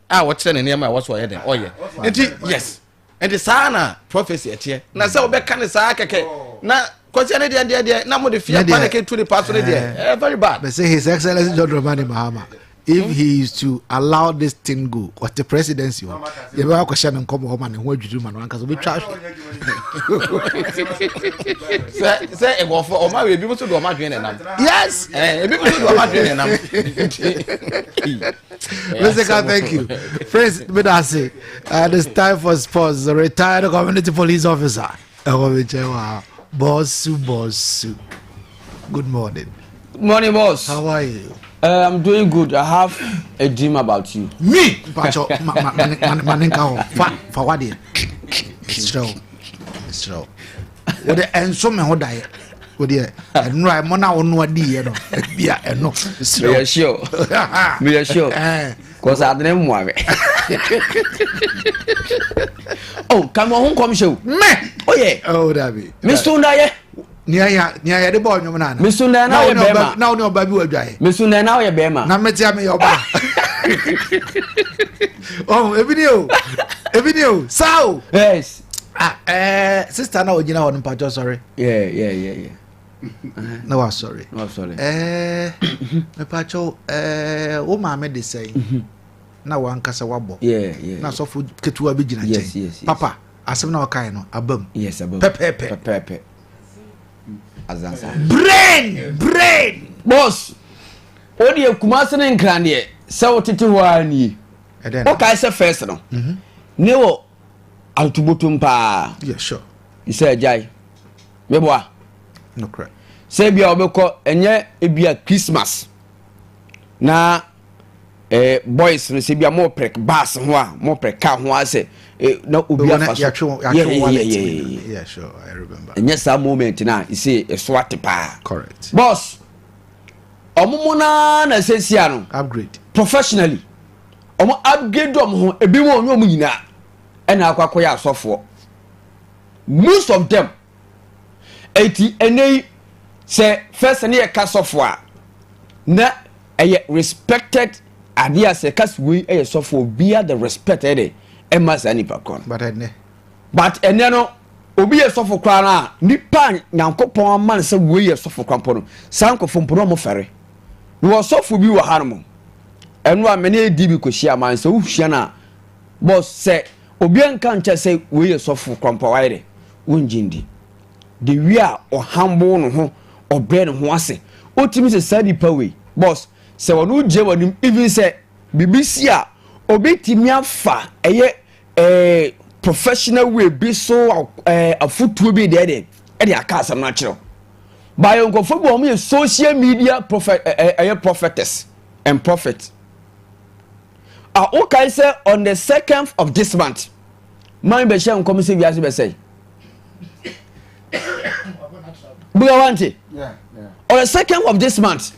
what kire ne niam a wo so den oye enti yes enti sana prophecy etie na say obeka ne saa keke na kwasi ane dia na mo de fear panic to the pastor there very bad they say his excellency John Dramani Mahama if he is to allow this thing go what the presidency you be question nkom ho man ho adwuru man anka so be twa say e go for o ma we bi so do o ma dwen nam yes e bi so do o ma dwen nam thank you friends me da say it's time for sports. The retired community police officer Boss. Good morning. Good morning, boss. How are you? I'm doing good. I have a dream about you. Me? Pacho, maninka for what day? It's true. What the enso me ho die. What the no I mo na onu adi ye no. Bia eno. Be sure. Be sure. Cause I didn't want it. Oh, come on, come show. Me. Oh yeah. Oh, that be. Mr. Undaye. Nia the boy no na. Mr. Undaye now ye bema. Now no baby we dry. Mr. Undaye now ye bema. Na metia me your ba. Oh, Evinio. Sao. Yes. Sister na ojina won pacho sorry. Yeah. No was sorry. No sorry. Me pacho wo ma me de say. Na wan kasa wabo. Yeah. Na so fu ketuwa bi gina Yes. Papa, asem na wakai no abam. Yes, abam. Pepe. Azansa. Brain. Boss. Odi Kumasi ne nkran de se wotete ho ani. O kai se first no. Ne wo altubutum pa. Yeah, sure. You say jai. Meboa. No crap. Say bia obekọ enye ebia Christmas. Na boys no say bia mo prek bass ho a mo prek ka ho a say na obi afa so. Yeah, sure. I remember. Enye sa moment na you say swat pa. Correct. Boss. Omumuna na sesia no. Upgrade. Professionally. Omo upgrade ho ebi wo onyo mu nyina. Ena akwakoya asofo. Most of them eti enei say first na cast of war na respected idea say cast we sofo be the respected emas ani pakon but ene no obi sofo kra na nipa nyankopon man say we sofo krampo no sankofo mpono mo fere no sofo bi wo hanmo enu amene di bi kohia man say wo hia na boss say obi anka nche say we sofo krampo waire wonjindi the we are or humble no ho or bread no ho ase otimi se sadi pawe boss se wonu je wonu even say BBC a obetimi afa professional way be so afutuo bi de aka asam na kiro by onkofo bi o social media prophetess and prophet okay say on the 2nd of this month man BECHEM come say we say Bugawante. Yeah. On the 2nd of this month.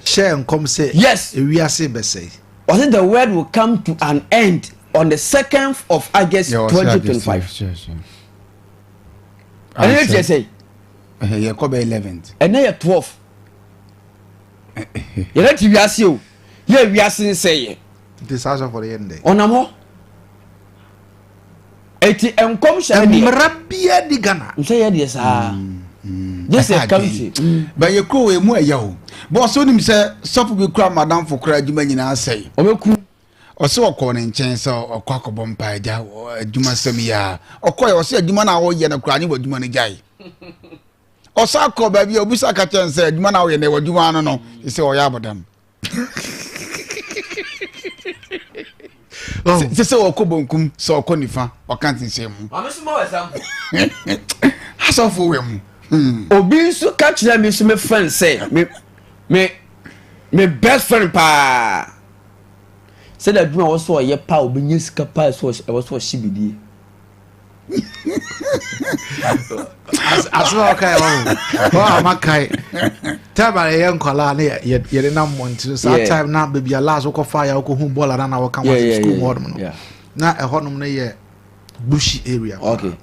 Share and come say. Yes. We are say be say. Was it the word will come to an end on the 2nd of August 2025? Sure. And then you say. You come 11th. And then you 12th. You let you ask you. Yeah, we are say. This house for the end. Onamo. Eti enkom share di mrabia di Ghana say here this this is country but you ko we mu ayawo boss onim say sofu bi kura madam for kura adwuma nyina say obeku ose okọ ne nchen so okọ akọbọ mpa aja adwuma sam ya okọ ye ose adwuma na wo ye na kura nyi adwuma ne jai osa akọ ba bi obusa ka chen say adwuma na wo ye na adwuma no no say o ya abodam se okọ bonkum so okọ nifa okantin say mu amesimo example asofo we mu obi so catch them me so me friend say me best friend pa say that do was so ye pa obi nyisika pa so was so shibidi as well okay oh amakai taba ye nkola na ye na monti so time na baby last wo ko fire wo ko hu ball na wo kan wa school modern no na ehonum na ye bushy area okay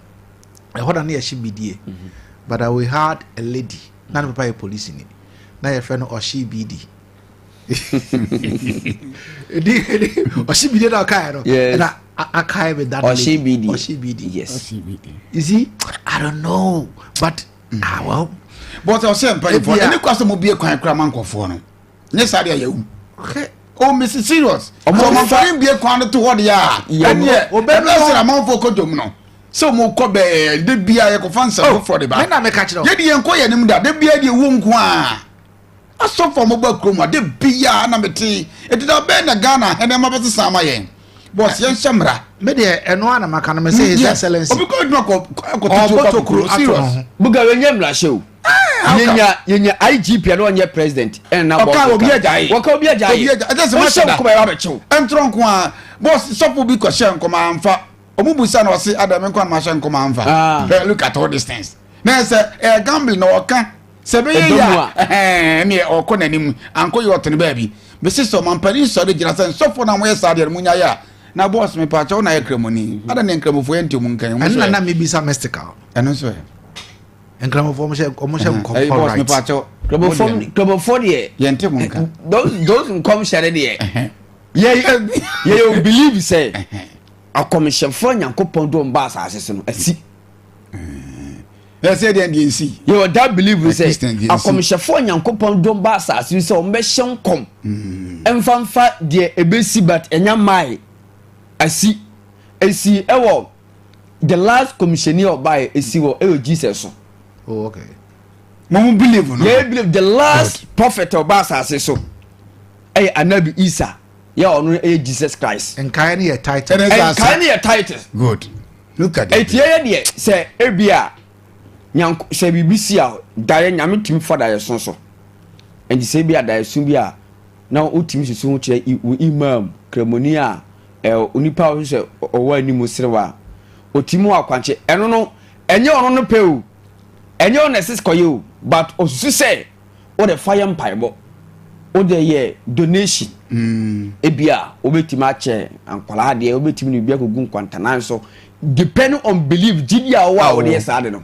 ehona na ye shibidi but we had a lady na no papa police ni na ye friend o shibidi o shibidi na kai no na akai with that lady or she BD yes you see I don't know but well but I say mpa for any question mo bie kwan kra man kofo no ne sare ya wu oh Mrs. Serious so man farin bie kwan to what ya ene obedo sira man fo kodom no so mo ko be de bia ye ko fansa for the ba me na me catch no ye de enko ye nim da de bia de wu nko a aso for mo ba krom de bia na meti e de da be na Ghana ene ma bese sama ye boss yen shamra me de eno ana maka no me say his excellency obi ko dun ko to serious buga wenye mlashe yenya IGP no onye president en na boss obi ajai obi ajai just ma sham ko ba bechew entron ko a boss sopo bi ko shen ko ma amfa omubusa na wase adam nko ma shen ko ma amfa look at all these things na say gamble na oka se be ya me okọ nanim anko yo tene ba bi be sister man pari so de jira sen sopo na mo yesa de munya ya na boss me pa cha na ekremoni ada ne ekremofo enti mu nkan mo so na me bisa mystical eno so ekremofo mo she nko right boss me pa cha ekremofo de yente mu nkan those nkom share de ye you believe say akomishefo nyankopon do mba asase so no asi say the NDC you that believe say akomishefo nyankopon do mba asase so ombe hyenkom emfamfa de ebesi but enya mai asi ewo the last commissioner by esi wo Jesus so. Oh, okay. Mom believe no. Yeah, believe the last prophet of asase so anabi Isa ono Jesus Christ. And kind of title. And kind of title. Good. Look at it. Etiye say ebia nyanko say bibisi a daye nyame tim for daye so. And say bia daye so bia na otimi so ho kire imam kremonia onipa wo say owa ni musrewa otimi akwanche eno no enye ono no peu enye ono sis koyo but osusu say o the fire mpaibo o the ye donation ebia obetimi ache ankwala de obetimi ni bia kogu nkwantanan so depending on belief gidia wa o de sade no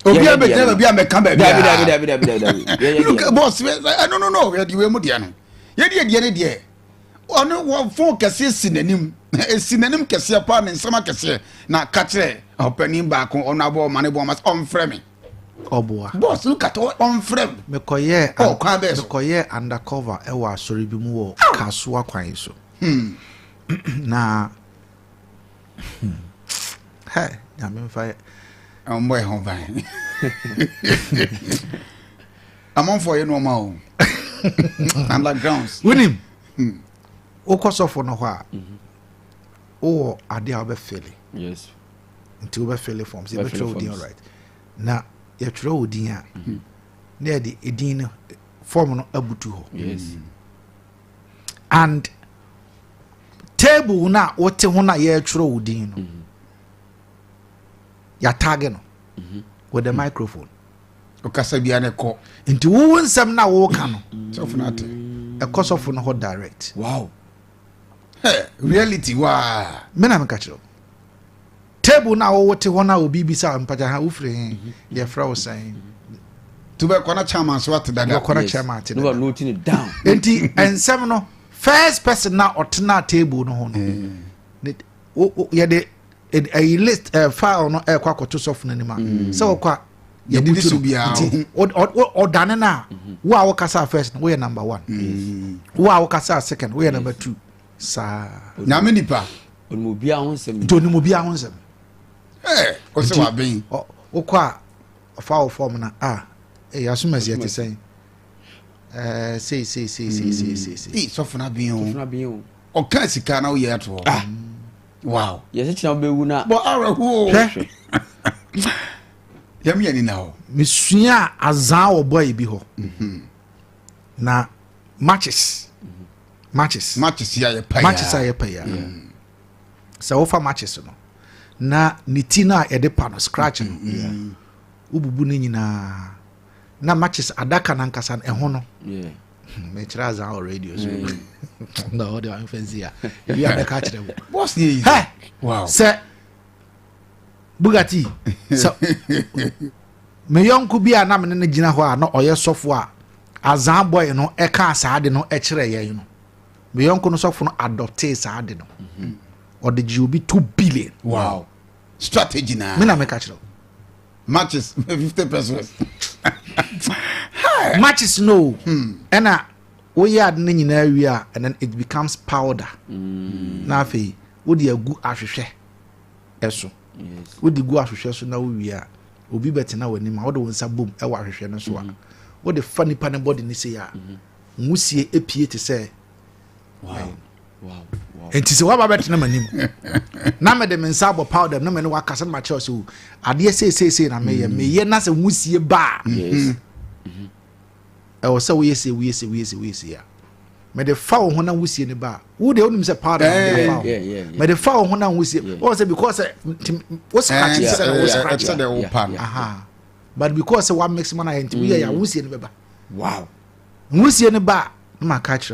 obi abetena obi ameka ba bia look boss no we mu dia no ye die ne die ono wo fon kase sinanim kase pa ne nsama kase na katre opening back on abo mane bo mas on frame oboa boss look at on frame me koye undercover e wa sori bi mu wo kaso akwan so na hey ya me fa boy hon van amon for you no ma o undergrounds winim okosofo no ho a o ade a be feel yes until we feel forms e be throw din right na ye throw din a na de edin no form no abutu ho yes and table na wote ho na ye throw din no ya tag no with the microphone okasa bia ne ko nti wo nsem na wo ka no sofunate ekosofo no ho direct wow reality wa me na me ka kiro table na wo wote ho na obi bisa mpaja ha ufre ye fra wo san to be kwana chairman so at daga kwana chairman ati no noting it down enti ensem no first person na otena table no ho no ye de a list file no e kwa koto soft na nima se wo kwa ye di so bia o dane na wo a wo kasa first wo ye number 1 wo a wo kasa second wo ye number 2 sa nyame nipa onimo bia ho nsem onimo bia ho nsem o se wa ben wo kwa file form na yasuma zi ate sen say sofuna ben o kan sika na wo ye ato wow yes china bewu na bo arahu yam yani na ho misua azan wo boy bi ho na matches ya ye paya so wo fa matches no na nitina e de pa no scratch no ububu ni nyina na matches adaka na nkasa e ho no me kira azan o radio so no what do I fancy ya you are the catch them boss ni wow se Bugatti so me yonku bia na me ne gina ho a no oye sofo a azan boy no e ka saade no e kire ye no me yonku no sofo no adopte saade no or the GOB 2 billion wow strategy na me na me catch them matches 50%. Matches no and we had nini na area and then it becomes powder na afi wo de agu ahwehwe eso wo de gu ahwehwe so na wo wi a obi beti na wani ma wo de wonsa bom e wa ahwehwe no so a wo de funny pan body ni say a musie epie te say wow enti se wa ba beti na manim na me de mensa bo powder na me no wakasa ma che so ade say na me ye na se musie ba yes o se we say ya me de fa ho na wusie ne ba wo de onim se powder me de fa ho na wusie o say because what's catch the open but because one mix man I we ya wusie ne ba wow wusie ne ba ma catch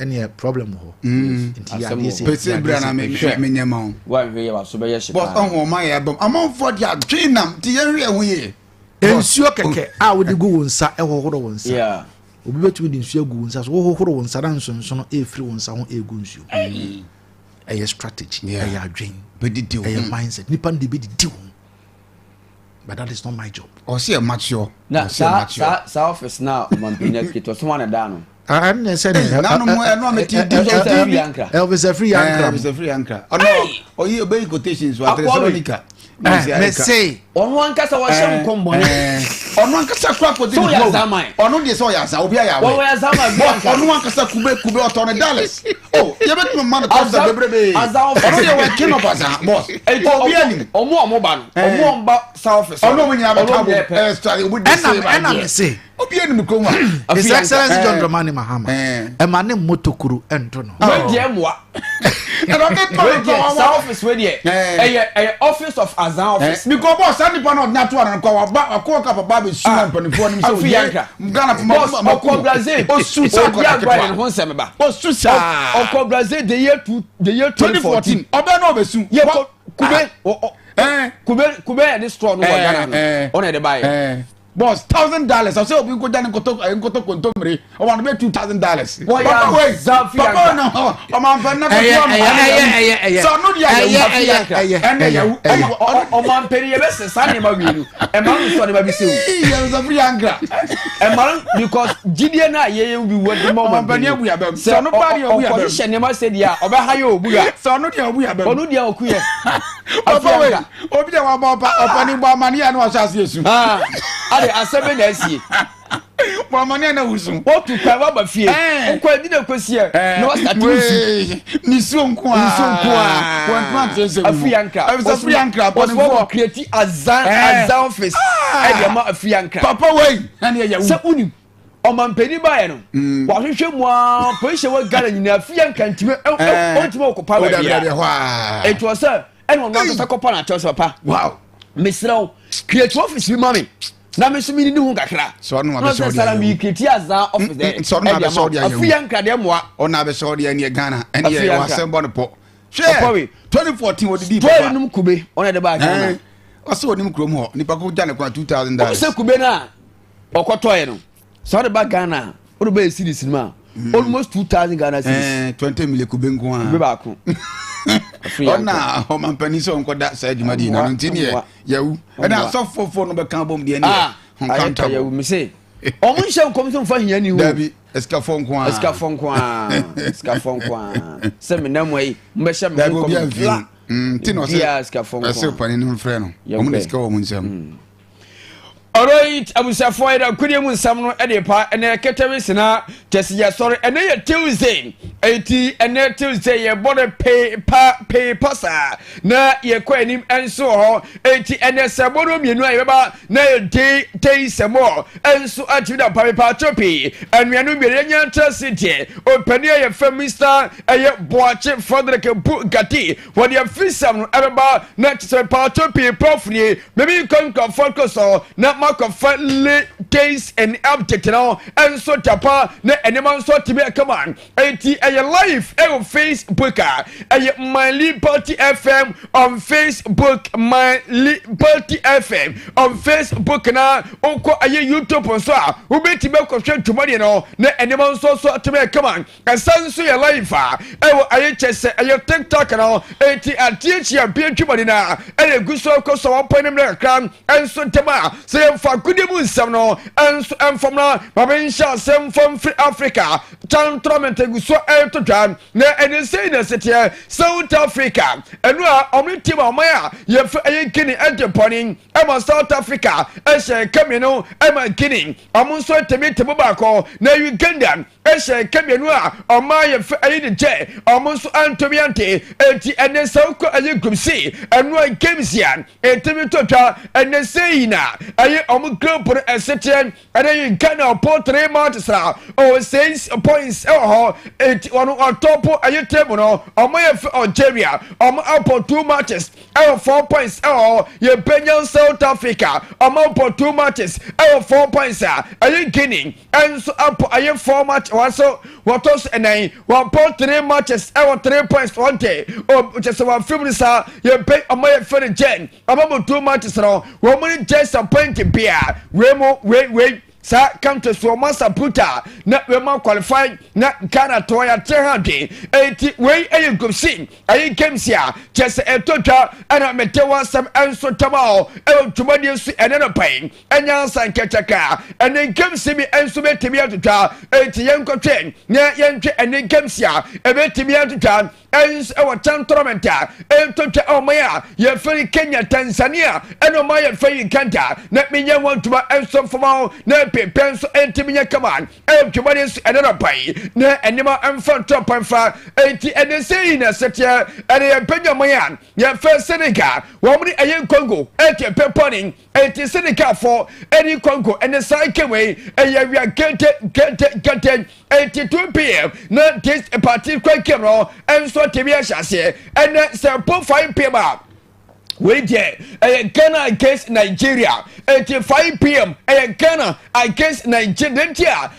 any problem ho nti ya dey say pese bra na me nyama wa hwe ya so be ye she boss on ma ya bam amon for dia twinam ti ye hwe ho ye ensuo keke a wo de gu wonsa e hohoro wonsa yeah obi betu di nsuo gu wonsa so hohoro wonsa na nsonso no e firi wonsa ho e gu nsuo a strategy, a dream, but the deal, a mindset. Nipan de be the deal. But that is not my job. Or see a mature. Now, office now, Mampina, it was one and down. I'm saying, Elvis a free anchor. Elvis a free anchor. Oh no, or you obey quotations. What me say, on one cast I was some combo. On one cast I crack with the on no this oya sa obi aya. On one cast kube on $1. Oh, you bet no man cost the brebe. As our king of us, boss. Obi ani. Omo ban. Omo ba south. Oh no when you have a trouble. And I say obi ani mukoma. His Excellency John Dramani Mahama. E ma ne motokuru ento no. We dey moa. And I'm not office we dey. Office of Azan office. Because boss any pan of natural and ko ka ba be su and panifo ni so Ghana for ma Brazil. O su sa ko ya gba ho nsem ba. O su sa. O Brazil the year 2014. Obe no be su. Ye Kube ni store no Ghana. On e buy. Boss, $1,000. I say we go down in KOTOKO. I want to pay $2,000. Papa, wait, Papa, no. I'm on so no man penny best Sunday maginu. E man so na be say. Yes, a free anchor. E man because Gideon na ye will be what the moment. So no party obu ya. Position e ma say dia obehaye obuga. So no dia obu ya. Onu dia okuye. Papa wait. Obi dia wa ba opani ba mani anu asase esu. Ale asebe na asie. Ba mani na wusu. What to kwa ba fie. Nkwa di na kwasie. No start wusu. Ni so nko a. One plant say. Afianka. Afianka oponi for create Azan office. E dia ma afianka. Papa wait. Na ne ya wu. Sa uni. Omampeni ba ye no. Wa hwehwe mu a position wa Ghana nyina afianka ntime. Ontime okopa ba bia. It was sir. Anyone want to kopa na tell papa. Wow. Misraw create office with mommy. Na me so mi ni hu kakra. So no ma be so dia. Mi create Azan office there. So no ma be so dia. Afianka de moa. Ona be so dia ni Ghana. Ene ye wa sembo no po. Hwe 2014 wo di papa. Story num kube. Ona de ba Ghana. O so onim krom ho. Nipa ko gya ne kwa $2,000. O se kube na. Okoto ye no. So de ba Ghana. O do ba series ma. Almost 2,000 Ghana cedis. 20 million kube nko a. Kube ba ko. Ona o man pani so nko da sa adwuma di na ntini ye yawu e na so fofo no be kan bom de ne honkan yawu me say o mun hye nkom so mfa hia ni hu dabi eska fon ko a eska fon ko a se me na mo yi mbe hye me nkom tino se eska fon ko se pani no mfre no o mun eska o mun nsam. Alright, abusafo ida kudi mu nsam no ede pa ene ketewis na tesiya sorry ene ye Tuesday 80 ene Tuesday ye bode pay pasa na ye kwa nim enso ho 80 ene sebodo mienu aye ba na ye day semo enso atida pa chopi enwanu biere nya tracity opani ye feminista eye boache Frederick Bugatti what ye fisam no eba na tse pa chopi profri maybe come focus na makofale case and object now and so tapa na enema so tibe come on 80 a live on Facebook my Liberty FM on Facebook my Liberty FM on Facebook na onko aye YouTube so a wo beti be ko hwe tumani no na enema so tibe come on asan so ya live aye chese aye TikTok na 80 atichi abia tumani na ene guso ko so wapanem na kram and so tema say fa kudimu nsam no enso enfom na babensha sem from Africa chantroment guso eltodwan na ene sei na setie South Africa enu a omritim omaya ye fa Guinea enteponi ema South Africa ehye kamino ema Guinea amunso temitebo bako na Uganda ehye kamino a omaya fa de je amunso antomiante enti ene sauko aye group C enu a gamesian etemitotwa ene sei na aye club STN and then Ghana put 3 matches now. 6 points. It on top of a table no. My Algeria. Up 2 matches. 4 points. You Benjamin South Africa. Up 2 matches. 4 points. Guinea and so up 4 matches. Also what else and I 1.3 matches. 3 points 1 day. Just one film this. You pay a my friend Jen. About 2 matches now. 1 minute just a point beer. Remo wait sa country so masa puta na we ma qualify na Ghana to ya 300 enti we gomsin ayi games ya chese etotwa ana metewa sam enso tamao e tumadi su eneno pain enya sanketaka ene games bi enso betimi atotwa enti yenkotwe na yentwe ene games ya e betimi atotwa ens e watan tournamenta etotwa omaya ye feri Kenya Tanzania eno ma ye feri Kanta na minya wantuma enso fomao na pepenso entimi nya kaman e tumadi su eneno pain na enema emfa topanfa enti ene sei na setia ene Benjamin ya first Senegal womni ayen Congo eti peponi eti Senegal for eni Congo ene sai kewe eya wia kente eti 2 p.m. na this party kwa kemro enso tebia hyase ene se po 5 p.m. we there Ghana against Nigeria 5 p.m. Ghana against Nigeria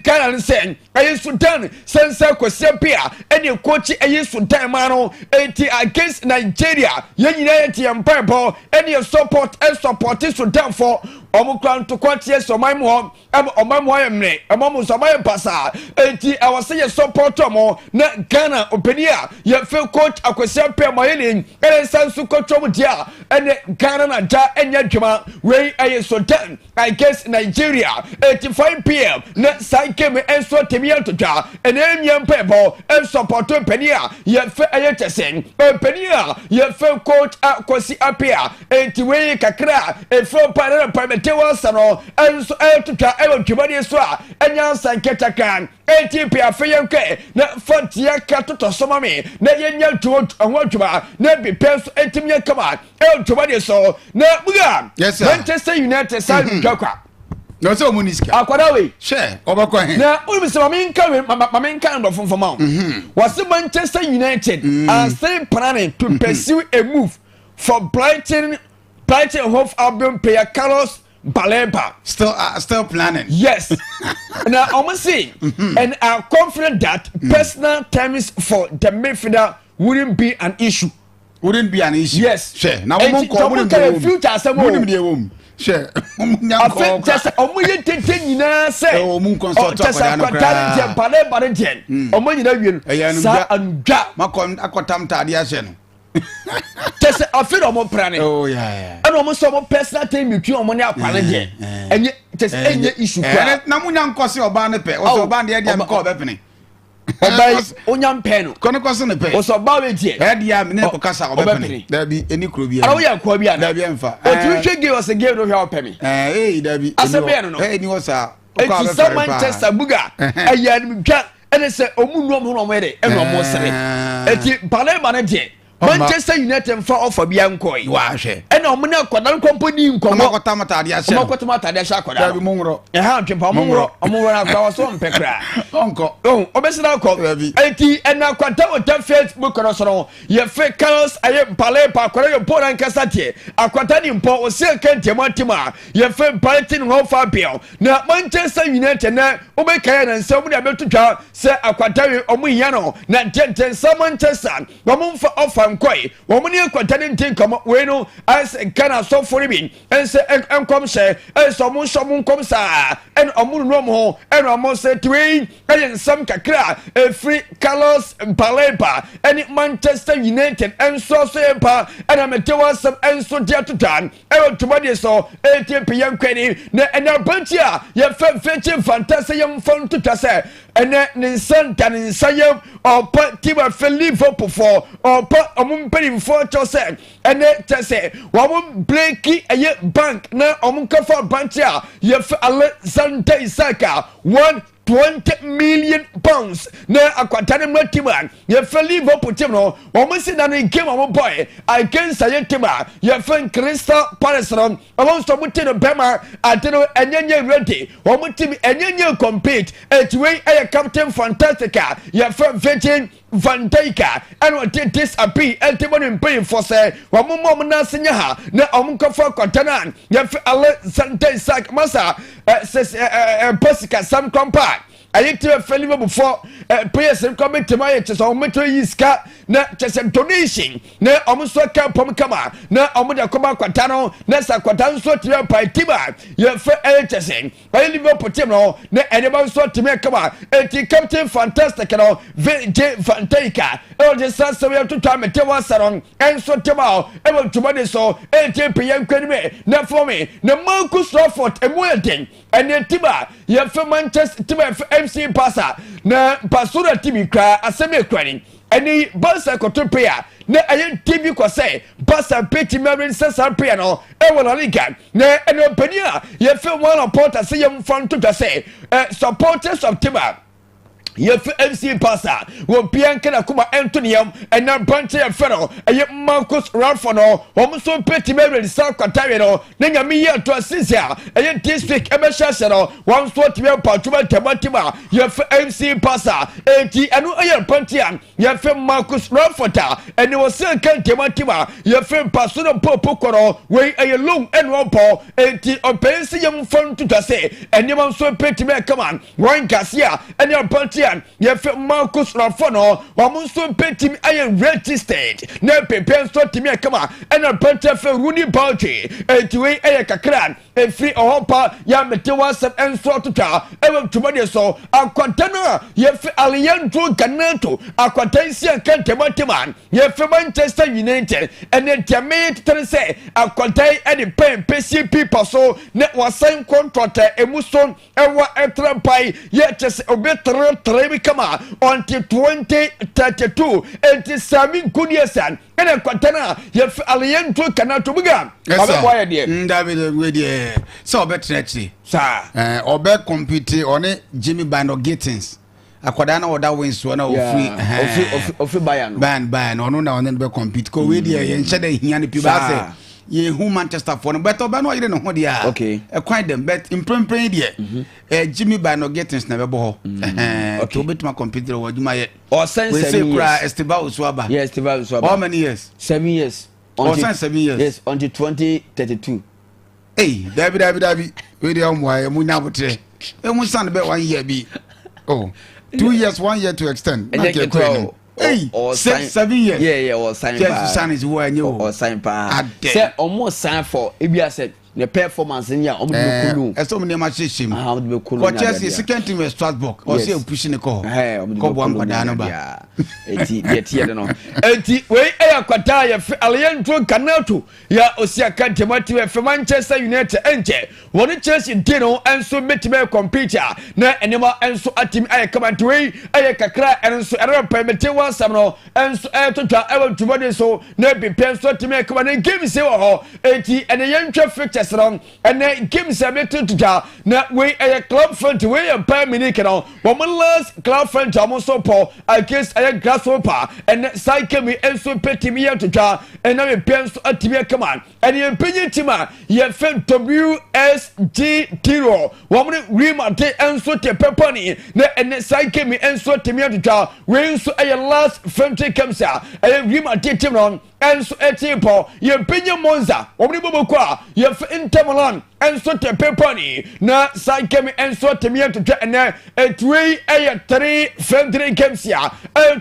Ghana sen Sudan sensa kwasepia ene coach Sudan mano against Nigeria yenyina yeti empebo ene support Sudan for omukran to kwatie so maimo omamo yemne omamo so maimo pasa awase support mo na Ghana openia ye fe coach akwasepia moyelin ene sansu coach mo dia ene Ghana na da enya dwuma we Sudan against Nigeria 5 p.m. na sai game enso temia to twa ene emia mpebo support openia ye fe ayetesen openia ye fe coach akwasi apia we kakra fe para tewa sano enso etutwa dwumade so a enya sanketa kan etipia feyenke na fantia katoto somame na yenya dwuma na bipenso etimye kama dwumade so na buga Manchester United side dwakwa no so muniska akwada we share obakwa he na uri se maminka ndo fonfoma was Manchester United are still planning to pursue a move for Brighton Hove Albion player Carlos Baleba still planning. Yes. Now I'm saying and are confident that personal terms for the midfielder wouldn't be an issue. Yes. Sure. Now we won't the future some more. Sure. I think just omuye tete nyina say consult Baleba den omuye na wie sa andwa makotam tade ahye no just I feel omo prane oh yeah and omo so personal time between omo ne akwale de enye just enye issue kwa na munya nkose oba ne pe o oba de dia me ko obepene oba onyam pe no kono kose ne pe o so ba we die e dia me ne ko kasa obepene da bi eni kro bi ara wo ya kwa bi ana da bi emfa o tu hwe ge was game no hwe opemi da bi asabe no ni wo sa o kwa be Manchester buga ayan mi twa ene se omu nuom ho no mo de eno mo sere eti Baleba ne de Manchester United for offer bi ankoi wa hwe ena omo na kwadan company nkomo makotamatade ahye omo kotamatade ahye akoda da bi monro ha twempa monro na kwa so mpekra onko obesina ko eti ena kwata o Facebook no so no ye fake Carlos aye Baleba akwara yo pora nkasa tie akwata ni mpo o se kantiamatima ye fake Brighton Hove Albion na Manchester United na obekaya na nsem de abetutwa se akwata we omo hia no na tenten Manchester omo mfa offer nkoi wo ne kwantane ntinkomo we no as Ghana so for bi ense enkom she enso mo so mo nkom sa en omo no mo en omo se twi en sam kakra free Carlos Baleba en Manchester United enso so empa en ametewa sam enso dia tutan e tumade so etp yankwani na en abantia ye feche fantasy yam fon tutase en ninsan nsayem opa tiba Liverpool for opa omun perim for chose ene tese wamum breaki eye bank na omun kafa bankia ye Alexander Isaka 120 million pounds na akwatane matiman ye Liverpool team no omun si na no game omun boy against aye team ye Crystal Palace no omun so muti no bema ateno enyenye ready omun team enyenye compete etwe aye captain fantastica ye Virgin Van Dijk and what did this appeal ultimately paying for say wa mum na senya ha na omkofa kwatanan ye Alexander Isaac masa says Pasika Sam Compact I need to Liverpool before players coming to my chest or metro yiska na chese donation na omo so ka pom kama na omo de koma kwata no na sa kwata so tire pa tiba ye fe chese pa Liverpool team no na eneba so time kama eti captain fantastic no VJ Fantastica e de sanse we to mete wa saron enso tema e mo tuma de so eti piyan kwani me na for me na Marcus Rashford emu eden ene tiba ye fe Manchester tiba MC Pasa na pasura tibi kra aseme kwani eni Barca kotopia na ayen TV ko say Barca peti memory sesa pia no e wona liga na eno penia ye fe one porter say yem fan to say supporters of tiba ye MC Pasa wo pianka na kuma Antonium and na branch ye fero ye Marcus Rashford no wo so peti memory sa kwata no na nya mi ye to asisia ye district e be shasha no one so tibe patuma tematima ye MC Pasa enti anu ye pantiam ye Marcus Rashford and wo se kan tematima ye paso no popo koro we ye long and one paul enti opensi ye mfon to say and ye so peti me come on one kasia and your pantiam ye Marcus Rashford no wo so peti aye registered na pepe so timi kama and your pantia fe Rooney Boucher enti we aye kakran e free ohopa ya mete WhatsApp and so to ta e we tumade so akwata no ye Alejandro Garnacho akwata isia kan tematima ye Manchester United and then Tiamete tell say akwata e de pen PCP so na wasan contract emuson ewa etrapai ye chese obetre trebi kama until 2032 enti Sami Gudiesan ene kwatana ye Alejandro Garnacho buga ababoya de David we de so obetre sir obe compete on Jimmy Bando Gittins akwada na oda wins na ofi ban ono na ono be compete ko we dey yen chede hia ne pi ba say ye hu Manchester for no but oba no yire no ho dia okay e kwai dem bet imprempren dey Jimmy Bano Gittins na be bo ho to betuma compete wo adwuma ye o sense we say kra Esteban Usuaba yes Esteban Usuaba how many years 7 years until 7 years yes until 2032 hey David we dey on why mu nya botre e mu stand be 1 year bi oh 2 years 1 year to extend hey 7 years yeah or sign just sign is who I knew or sign pa say almost sign for ebia said the performance nya omo de kunu so many match shim omo de kunu ko Chelsea second team is Strasbourg or say pushing the call ko bo amkwada no ba enti de tie de no enti we akwata ya Alejandro Garnacho ya osia kan temati we Manchester United enche woni Chelsea dino enso metime computer na enema enso atim ayekama we ayekakra enso erapa mete wasam no enso etotwa ewa tumode so na bipenso time kama na game se wo ho enti ene yentwa fixtures no ene game se metututa na we club front we pa minike no wo last club front amo so po against grasshopper and Saikemi enso petimi yentwa ene me penso atimi kama ene penye tima ye WSG Tiro wamne remate enso te pepani na ene Saikemi enso temi yentwa we enso last front kamsa remate timron enso etipo ye penye Monza wamne bobokwa ye Inter Milan enso te pepani na Saikemi enso temi yentwa ene etwe 3 front kamsa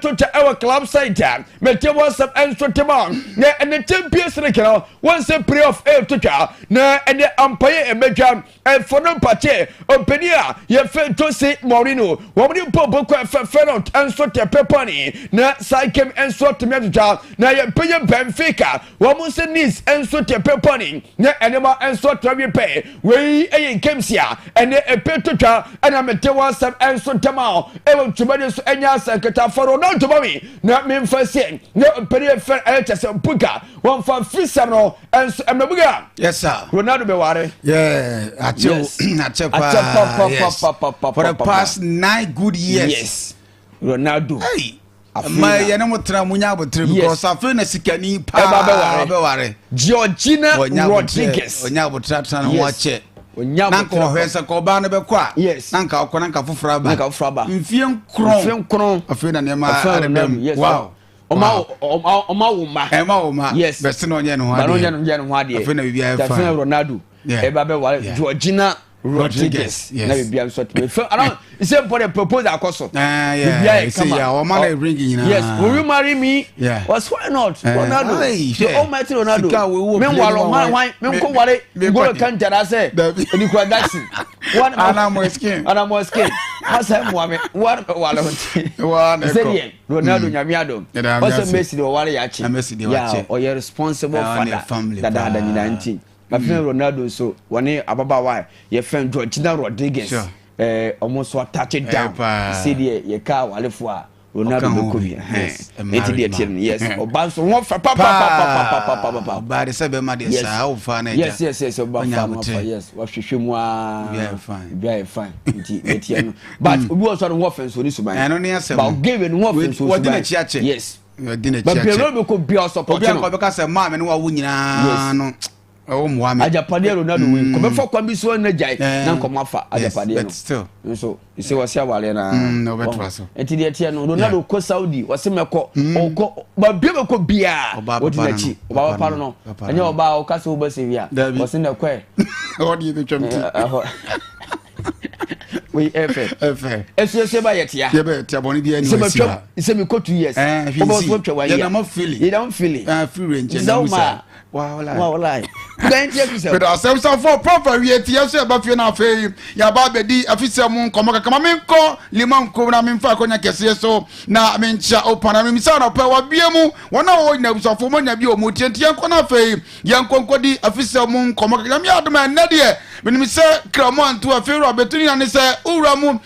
tota our club side mete WhatsApp enso tema na ene Champions League no once playoff tota na ene ampaye emedwa fono pache openia ye Jose Mourinho wamni popo kwa Ferrot enso te pepani na Saikemi enso tema tota na ye penye Benfica wamunse Nice enso te pepani na enema enso trabi pe we kemsia ene epetota ana mete WhatsApp enso tema e tumade so enya seketa foro no tumami na memfase na openia fer ayetese puka one for fisam no enso emebuga yes sir Ronaldo be ware yeah for the past 9 good years yes Ronaldo hey ma yana mutra munya botre because afi na sikani pa be ware Georgina Rodriguez onya botra tan ho ache nanka ohwesa ko ba no be kwa nanka okona nanka fofra ba mfie nkron afi na nema adem wow oma wuma yes best no nye no ho ade afi na bibia fa Ronaldo be ware Georgina Rodriguez. Yes. Na bibia nso te me around the same for the proposal akoso. Yeah. See, yeah, man, bringing in. Yes, will you marry me? Yeah. Was why not? Ronaldo. The almighty Ronaldo. Sika, meanwhile, why me ko wale go kan jara say. Ni kwa Jackson. One Ana mo skin. Masa muame. One wale honti. One. Say Ronaldo nyamiado. Also Messi the wale yachi. Messi the wache. Yeah, or you responsible father. That nyina nti. My friend Ronaldo so one ababa why your friend Georgina Rodriguez almost what touch it down. See the your car walefua Ronaldo could be yes. Yes. Or bounce one for papa. By the seven madness, how fun. Yes. Yes. What she more very fine. But we was on offense with this man. I don't answer about giving offense. What did church? Yes. But Pierre could be also because a man and what we know. Oh, Muhammad. Ajapade Ronaldo win. Come for kwambi so na jai na come afa ajapade no. But still. So, you say wase awale na. No better so. Enti de tie no Ronaldo ko Saudi, wase meko oko ba bia ko bia. Odi na chi. Oba pa no. Anya oba o ka so ba se wia. Wase na kwe. What do you think? We efe. Eso ba yetia. Ye be tia boni dia ni wasi. Se me ko 2 years. Oba so twa wa year. You don't feel it. You don't feel it. Free range na. Wow, Then check yourself. But ourselves for proper we tia so ba fi na fe ya ba bedi afisa mu nkomo kama me nko limam ko na me mfa konya kese so na me ncha opana me misa na pa wa bia mu wona wo na busofo mo nya bi o mu tientie nko na fe ya nkonkodi afisa mu nkomo kama me adoma na de me ni se kramon to afi ro betuni na se ura mu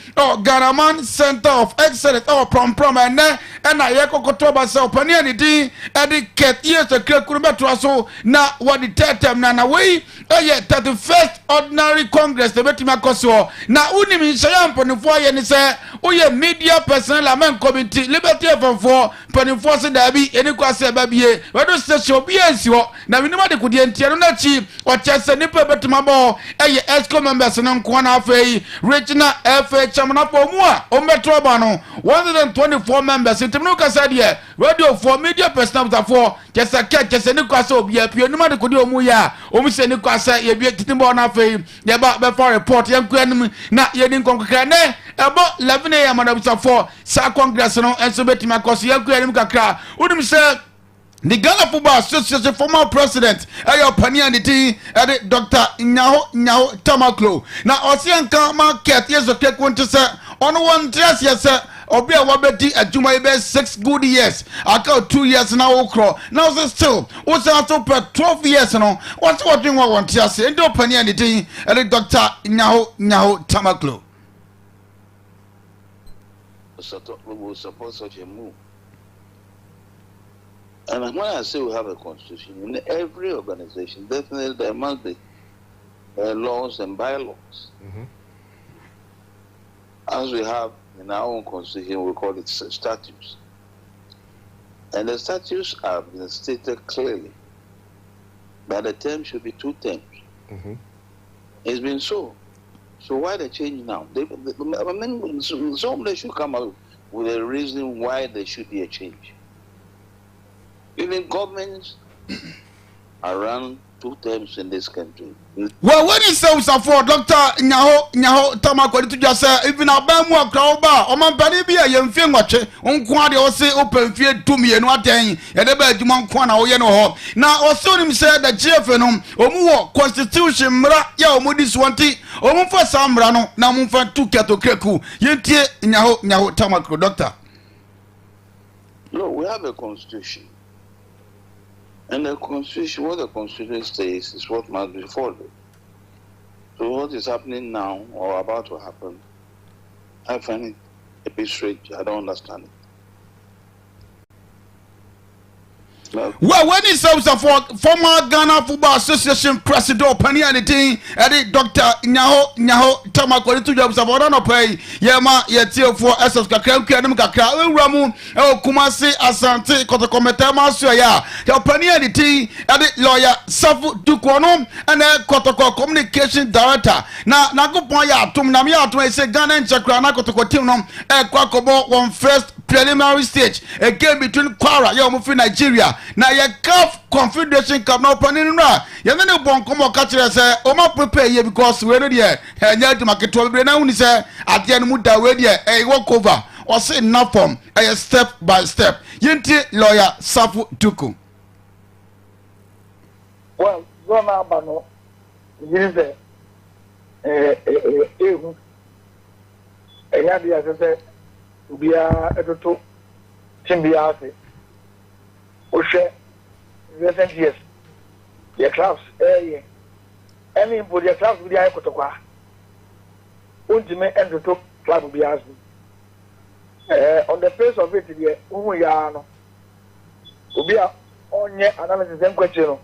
Garaman Center of Excellence prom na ye kokoto ba se opani ani din etiquette yes krakuru beto so na what the tetem na we 31st ordinary congress the betima koso na unimi nhyam ponifo ye ni se oye media personnel amen committee liberty for ponifo se da bi eni kwase ba bie wedo station bi ansi ho na minima de kudie ntia no na chi o chese ni pe betima bo esco members no nko na afei regional fa chamna po mu a o metro ba no 124 members timno kasa de radio for media personnel for chese ni kwase obi apio ni ma de kudie omu ya omu se ni kwase ye bi titimbo na afei ye ba be for report ye nkuanim na ye ni nkonkokra ne ebo 11 am na bisa for sa congress no enso betima koso ye nkuanim kakra unim se the Ghana Football Association former president ayo pani and the Dr. Nyaho Tamaklo na osianka market yeso kekwonto se ono one dress yes obi a wabedi adwuma ibe 6 good years aka 2 years na okro now still was also per 12 years no what doing one dress endo pani and the Dr. Nyaho Tamaklo we support such a move. And when I say we have a constitution, in every organization, definitely there must be laws and bylaws. As we have in our own constitution, we call it statutes. And the statutes have been stated clearly that the term should be 2 terms. It's been so. So why the change now? Somebody should come up with a reason why there should be a change. Even governments around 2 terms in this country. Well, when he says for Dr. Nyaho Tamaklo to just say, even a bamu a crowba, or my body be a young film watch, unquadi or say open fear to me and what day, and the bed Dumont Kwana or Yano. Now, or soon him said that Jeffenum, or more constitution, Mra, ya Mudis wanti, or more for some rano, now move for 2 KOTOKO, Yentie Nyaho Tamaklo, doctor. No, we have a constitution. And the constitution, what the constitution says is what must be followed. So what is happening now or about to happen, I find it a bit strange. I don't understand it. Well, when he says for former Ghana Football Association President Penny anything, Dr. Nyaho Tamaklo to jobs about no pay, Yama Yetio for SS Kakram Kakra, Ramu, Kumasi Asante, KOTOKO Metama Suya, Penny anything, lawyer Safu Dukonom, and KOTOKO Communication Director. Now, Nagopoya, Tumnamia, to say Ghana and Chakrana KOTOKO Timnum, Kwakobo, one first preliminary stage, a game between Kwara, Yomufi, Nigeria. Now, your CAF Confederation Cup now panning now. You know, Bonkomo catcher say, Oma prepare here because we're ready here. And yet, to market 12 now, say, at the end, Muda, ready a walkover or say enough form, a step by step. Yinti lawyer Safu Duku. Well, go now, Bano. This is and yet, as I said, we are at the two Timbiase. Oshe, recent years, the clubs, any for the clubs with the KOTOKO. Ultimate and the two club will be asked. On the face of it, we are on yet analysis and question.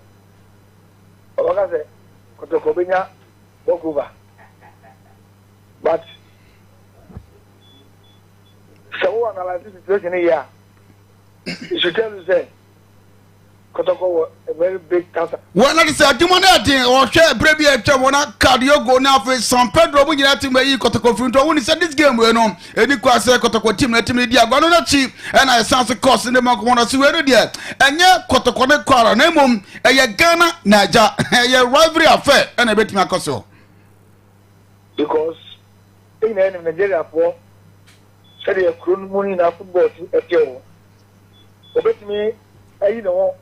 KOTOKO Binya, Bokuva. But so analyze the situation here. You should tell you say KOTOKO was a very big cancer. Well, I said, you want to or share baby a one cardio go now for San Pedro. We have to make KOTOKO from when he said this game we know any class KOTOKO team let me dia go no cheap and I sounds cost in the mark one to where there. And yeah, KOTOKO ne kwara na mum e Ghana Naija e rivalry affair and a bit me akoso. Because in Nigeria for said a crown money in football to a tail. Obey me, you know,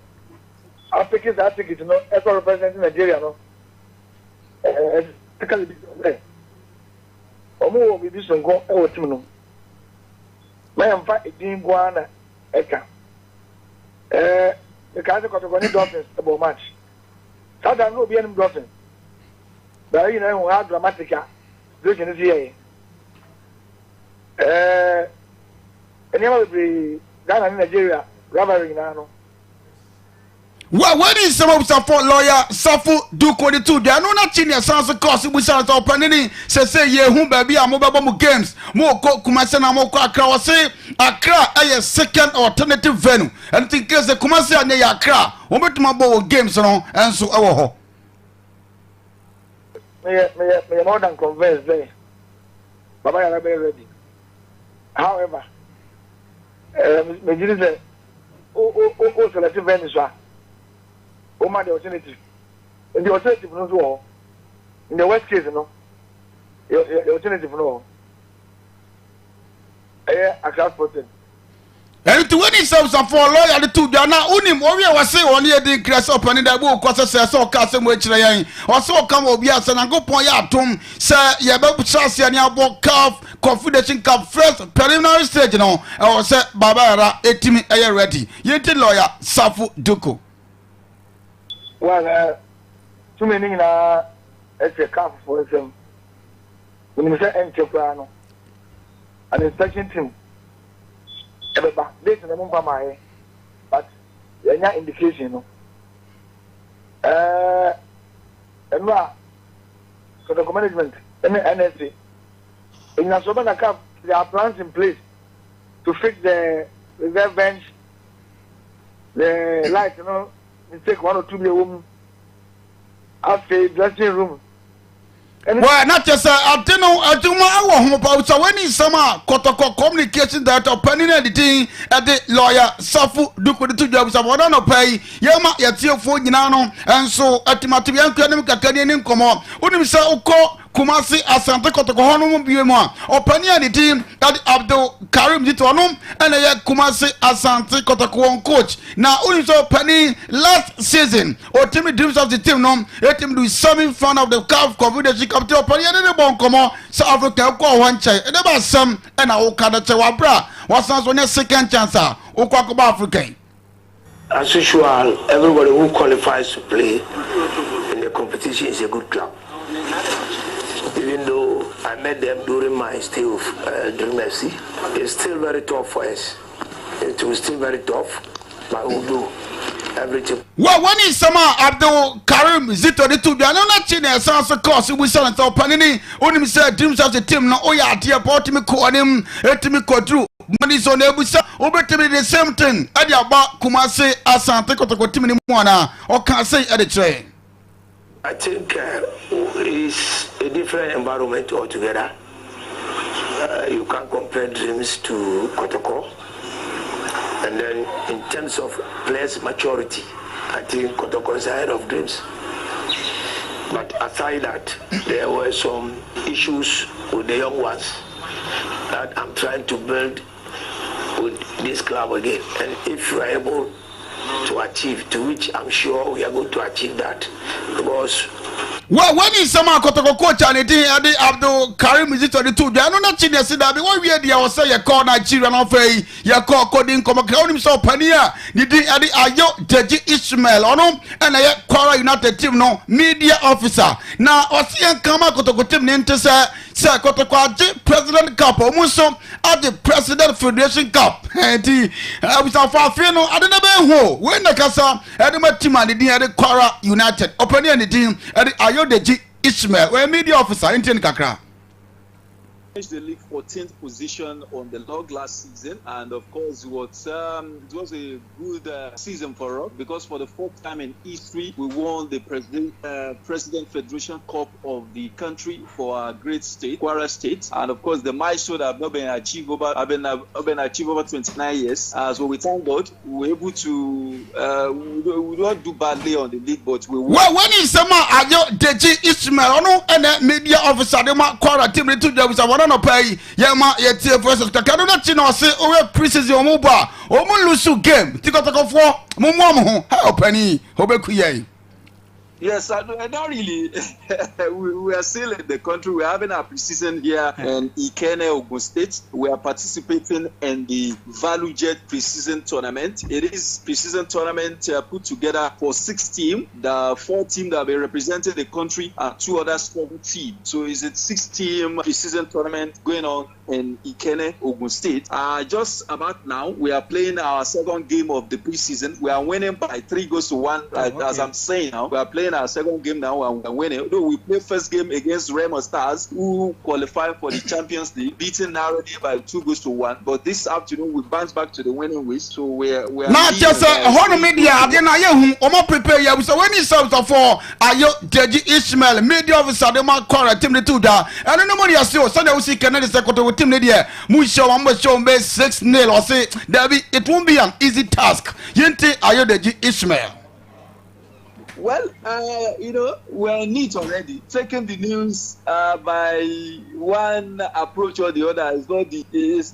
Africans are taking to know ever representing Nigeria. No, Omo will be some go over to no. My am fight a team guana eka. The country got to go Dolphins about match. South and no be any Dolphins. But you know how dramatic. Looking at here. And you will be Ghana in Nigeria, rivalry now. Well, what is some of support lawyer Safu Duko the two? They are not chinning sounds of course. We sound of Panini say, yeah, whom baby are mobile games. More Kumasana Moko Accra say Accra a second alternative venue. And think as the Kumasi and Accra, mobile games and so our. May more than convinced there. Baba, I am very ready. However, Major said, oh, selective Venezuela. Oh, my, the alternative. In the alternative, no, in the worst case, no, the alternative, no. I can't put it. And to any some for lawyer the two are now unim or was say on here the crest up and in the book was a so castle which or so come over yes and go point out to say yeah but chance and your book calf confidential cup first preliminary stage no or say Barbara etimi air ready yet lawyer Safu Duko. Well too many na it's a calf for them when you say enterprise an inspection team. This is the number my but any indication no. And now so the management NSA in the Sobana Cup there are plans in place to fix the reserve bench, the light, you know, take 1 or 2 million after dressing room. Well, not just I don't know. I don't know about so when is summer KOTOKO communication that opening editing at the lawyer Safu Duku the 2 jobs of one pay Yama Yatio for Ginano and so at Matian Canadian Como. Unim say Oko Kumasi Asante KOTOKO Honum Bima opening the team at Abdul Karim Ditonum and a Kumasi Asante KOTOKO coach. Now Unim so penny last season or Timmy dreams of the team no let him do something fun of the CAF Confederation Cup to open the bon come South Africa go one chai and about some and I will bra what's on your second chance African. As usual, everybody who qualifies to play in the competition is a good club. Even though I met them during my stay with Dream FC, it's still very tough for us. It was still very tough, but we'll do everything. Well, when is summer Abdul Karim Zito the 2 they are not in a sense of course we saw and Panini only said dreams of the team no oya dear bought me call him etimi kodru money so nebusa obetimi the same thing at your back Kumasi Asante KOTOKO team ni mwana or can say at the train. I think it's a different environment altogether. You can't compare dreams to KOTOKO. And then in terms of players' maturity, I think KOTOKO is ahead of Dreams. But aside that, there were some issues with the young ones that I'm trying to build with this club again. And if we are able to achieve, to which I'm sure we are going to achieve that, because well, when is some KOTOKO coach and it Abdul Karim is it on the two? I don't know that because we had the say you call Nigeria and offer you call coding come account himself Pania, the Ayo Deji Ishmael or no, and I Quara United team no media officer. Now Ocean Kama KOTOKO team into say KOTOKO President Cup or Muso at the President Federation Cup. And the was a far no, I don't know when the Casa Edema team and the Quara United opening the team at the Ayodeji Ishmael, we're media officer in Kakra. The league 14th position on the log last season, and of course it was a good season for us because for the fourth time in history we won the President Federation Cup of the country for our great state, Kwara State, and of course the milestone have not been achieved over 29 years. So we thank God we were able to we don't do badly on the league, but we won. Well, when is someone Ayodeji Ishmael, no, and media officer they might Kwara team to do no pay yema yetie versus kakado na chino say o preseason o ba o mu lose game tikotoko fo mo ho help any obekuye. Yes, I don't really. we are still in the country. We're having our preseason here in Ikene, Ogun State. We are participating in the Value Jet preseason tournament. It is preseason tournament put together for 6 teams. The 4 teams that will be representing the country and 2 other strong teams. So it's a 6-team preseason tournament going on in Ikene, Ogun State. Just about now, we are playing our second game of the preseason. We are winning by 3-1. As I'm saying now, we are playing our second game now and we are winning. Although we play first game against Remo Stars, who qualify for the Champions League, beating narrowly by 2-1. But this afternoon we bounce back to the winning ways. So we are. Now just a media. I didn't know prepare you. So when it's for Ayodeji Ishmael, media officer, the man called team the two da. And no money as you. So they will see Canada secretary team there. Musho show me 6-0 or say it won't be an easy task. Yente Ayodeji Ishmael. Well, we're neat already. Taking the news by one approach or the other is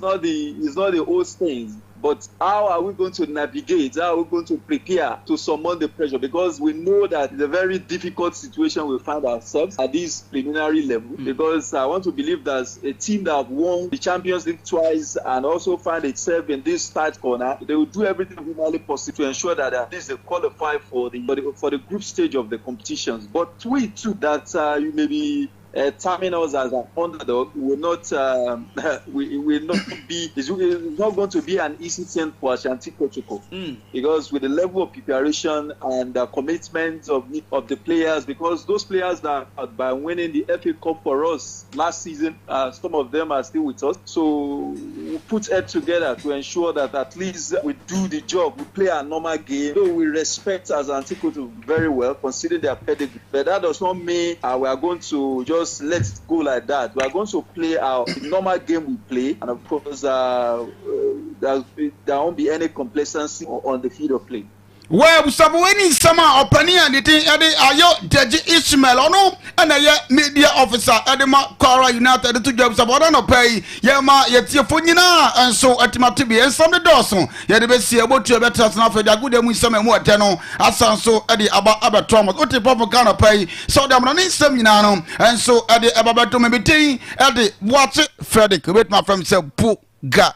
not the old things. But how are we going to navigate? How are we going to prepare to summon the pressure? Because we know that it's a very difficult situation we find ourselves at this preliminary level. Because I want to believe that a team that have won the Champions League twice and also find itself in this tight corner, they will do everything humanly possible to ensure that at least they qualify for the group stage of the competitions. But we too, that you may be terming us as an underdog will not be. It's not going to be an easy thing for Ashanti KOTOKO because with the level of preparation and the commitment of the players, because those players that by winning the FA Cup for us last season, some of them are still with us. So we put head together to ensure that at least we do the job. We play a normal game. So we respect Ashanti KOTOKO very well, considering their pedigree. But that does not mean we are going to just let it go like that. We are going to play our normal game we play, and of course there won't be any complacency on the field of play. Well, when summer opening and the thing Ayodeji Ishmael or no, and a media officer at the Kwara United 2 jobs about no pay, Yama Yetiafonina, and so at Matibi and some the Dawson. Yet the see about your better enough for the good and we some more tenor, as so at the Abba Thomas, what the proper kind of pay, so them running seminano, and so at the Ababato maybe at the watch it, Frederick, with my friend said, Puga.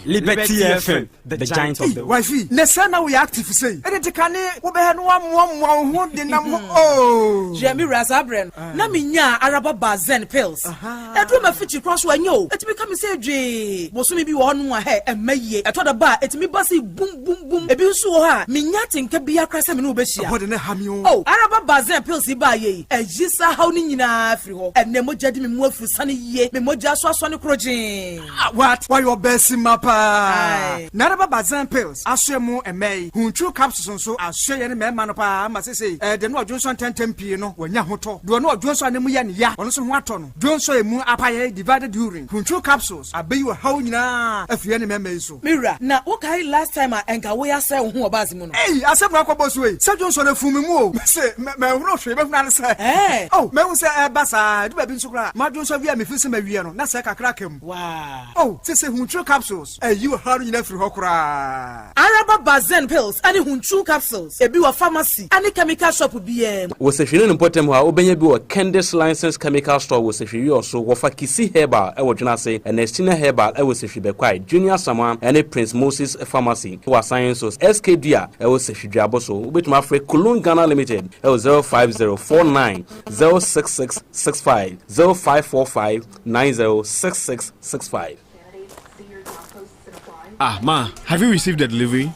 Liberty FM, the giant of the wifey. Nesana we active say. Edekane wo be no am ho de nam oh. Jemi Razabren. Na minya araba bazen pills. Edu ma fichi cross wanyo. Etimi come say dwe. Bosumi bi wo no he emaye. Etoda ba etimi basi boom boom boom. Ebi nso wo ha. Minya tinka bia krasa me no be hia. Abode ne ha mi o. Oh, araba bazen pills ba ye. Ejisa haw ni nyina afri ho. Enne mo jadi me mu afru sane ye. Me moja so aso ne krojin. What? Why your best mapa. Naraba bazan pills. Aswe mu emei. Hunchu capsules so aswe ye ne mema no pa ama sese. De no Johnson 10 no wanya hoto. Do no Johnson ne mu ya ne ya. Ono so ho ato no. Johnson emu apaye divided urine. Hunchu capsules abeyi wa hawo nyina afie ne mema so. Mira, na okay last time enka we ya say ho obazi mu no. Asem na kwabo so we. Se Johnson afumi mu o. Se me huro hwe be huna ne se. Oh, me hu se basa du ba bi nso kra. Ma Johnson wi me fi se ma wi no. Na se kakra kem. Wow. Oh, se hunchu capsules. You haru nyina firi hokra. Araba bazen pills ani hunchu capsules. Ebi wa pharmacy ani chemical shop bi wo se hwene no potem ha obenya bi wo Candice License Chemical Store wo se hwe so wo fa Kisi Herbal e wo dwena se Ernestina Herbal e wo se hwe bekwai Junior Samuel and Prince Moses Pharmacy wo Sciences SKDA e wo se hwe aboso wo betuma afre Kulun Ghana Limited e wo 05049 06665 0545 906665. Ah, Ma, have you received the delivery?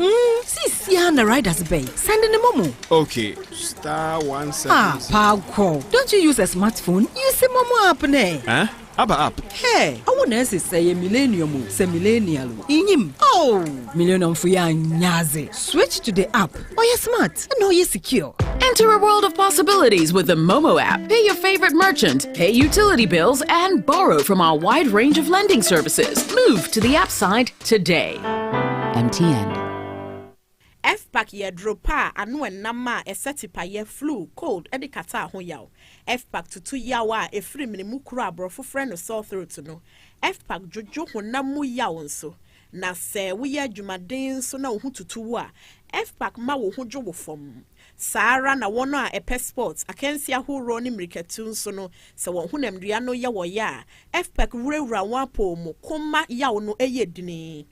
See, the rider's bay. Send in the momo. Okay, *17. Ah, Paco. Don't you use a smartphone? Use a momo app, ne? Huh? Abba app. Hey, I want to say a millennium, say millennial. Inim. Oh, millennium for ya nyaze. Switch to the app. Oh, you're smart. And oh, you're secure. Enter a world of possibilities with the Momo app. Pay your favorite merchant, pay utility bills, and borrow from our wide range of lending services. Move to the app side today. MTN. F-Pack ye dropa anu enama esetipa ye flu cold edi kata ho yaw. F-Pack tutu yawa efri minimu kura abrofo friend no sore throat no. F-Pack jojo honam mu yaw nso. Na se wo ye adwumaden so na wo hu tutu a F-Pack ma wo hu jo wo fom. Sara na wono a epe sports akensi ahoro ni mriketu nso no se wo hu namdua no ye wo ya F-Pack wura wapo mu koma yaw no eye dini.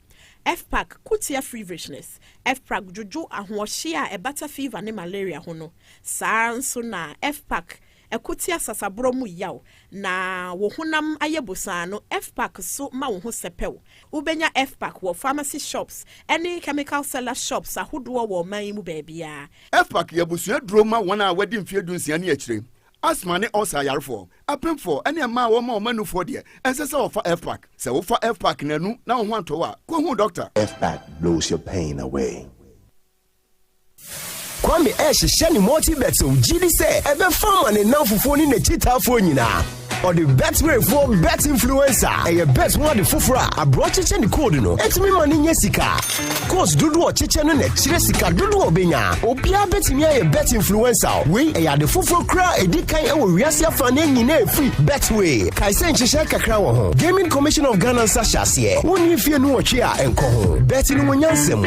F-Pack kutia free richness. F-Pack jojo ahohye a ebata fever ne malaria ho no. Saa nso na F-Pack ekutia sasabro mu yaw na wo honam ayebosa no F-Pack so ma wo ho sepew. Ubenya F-Pack wo pharmacy shops any chemical seller shops ahodo wo man mu baabia. F-Pack yebusua droma wona wadi mfie dunsia ne akire. Asma ne osa yarefo apemfo ene ma wo ma manufo de ense se wo fa F-Pack se wo fa F-Pack nanu na wo ho anto wa ko hu doctor. F-Pack blows your pain away. Kwame sheni multi-bet so gidi say ebe farmer ne nanfofo ni ne chitafo nyina or the bet way for bet influencer e bet one the fufura abro cheche ni code no etimi mani nya sika course dudu o cheche no na chire sika dudu obenya obia betimi e bet influencer we e ya the fufuro kra edikan e wo wiase afa na nyina free bet way kai se nchehye kakra wo ho Gaming Commission of Ghana sashase woni fie no woche a enko ho bet ni wonyansem.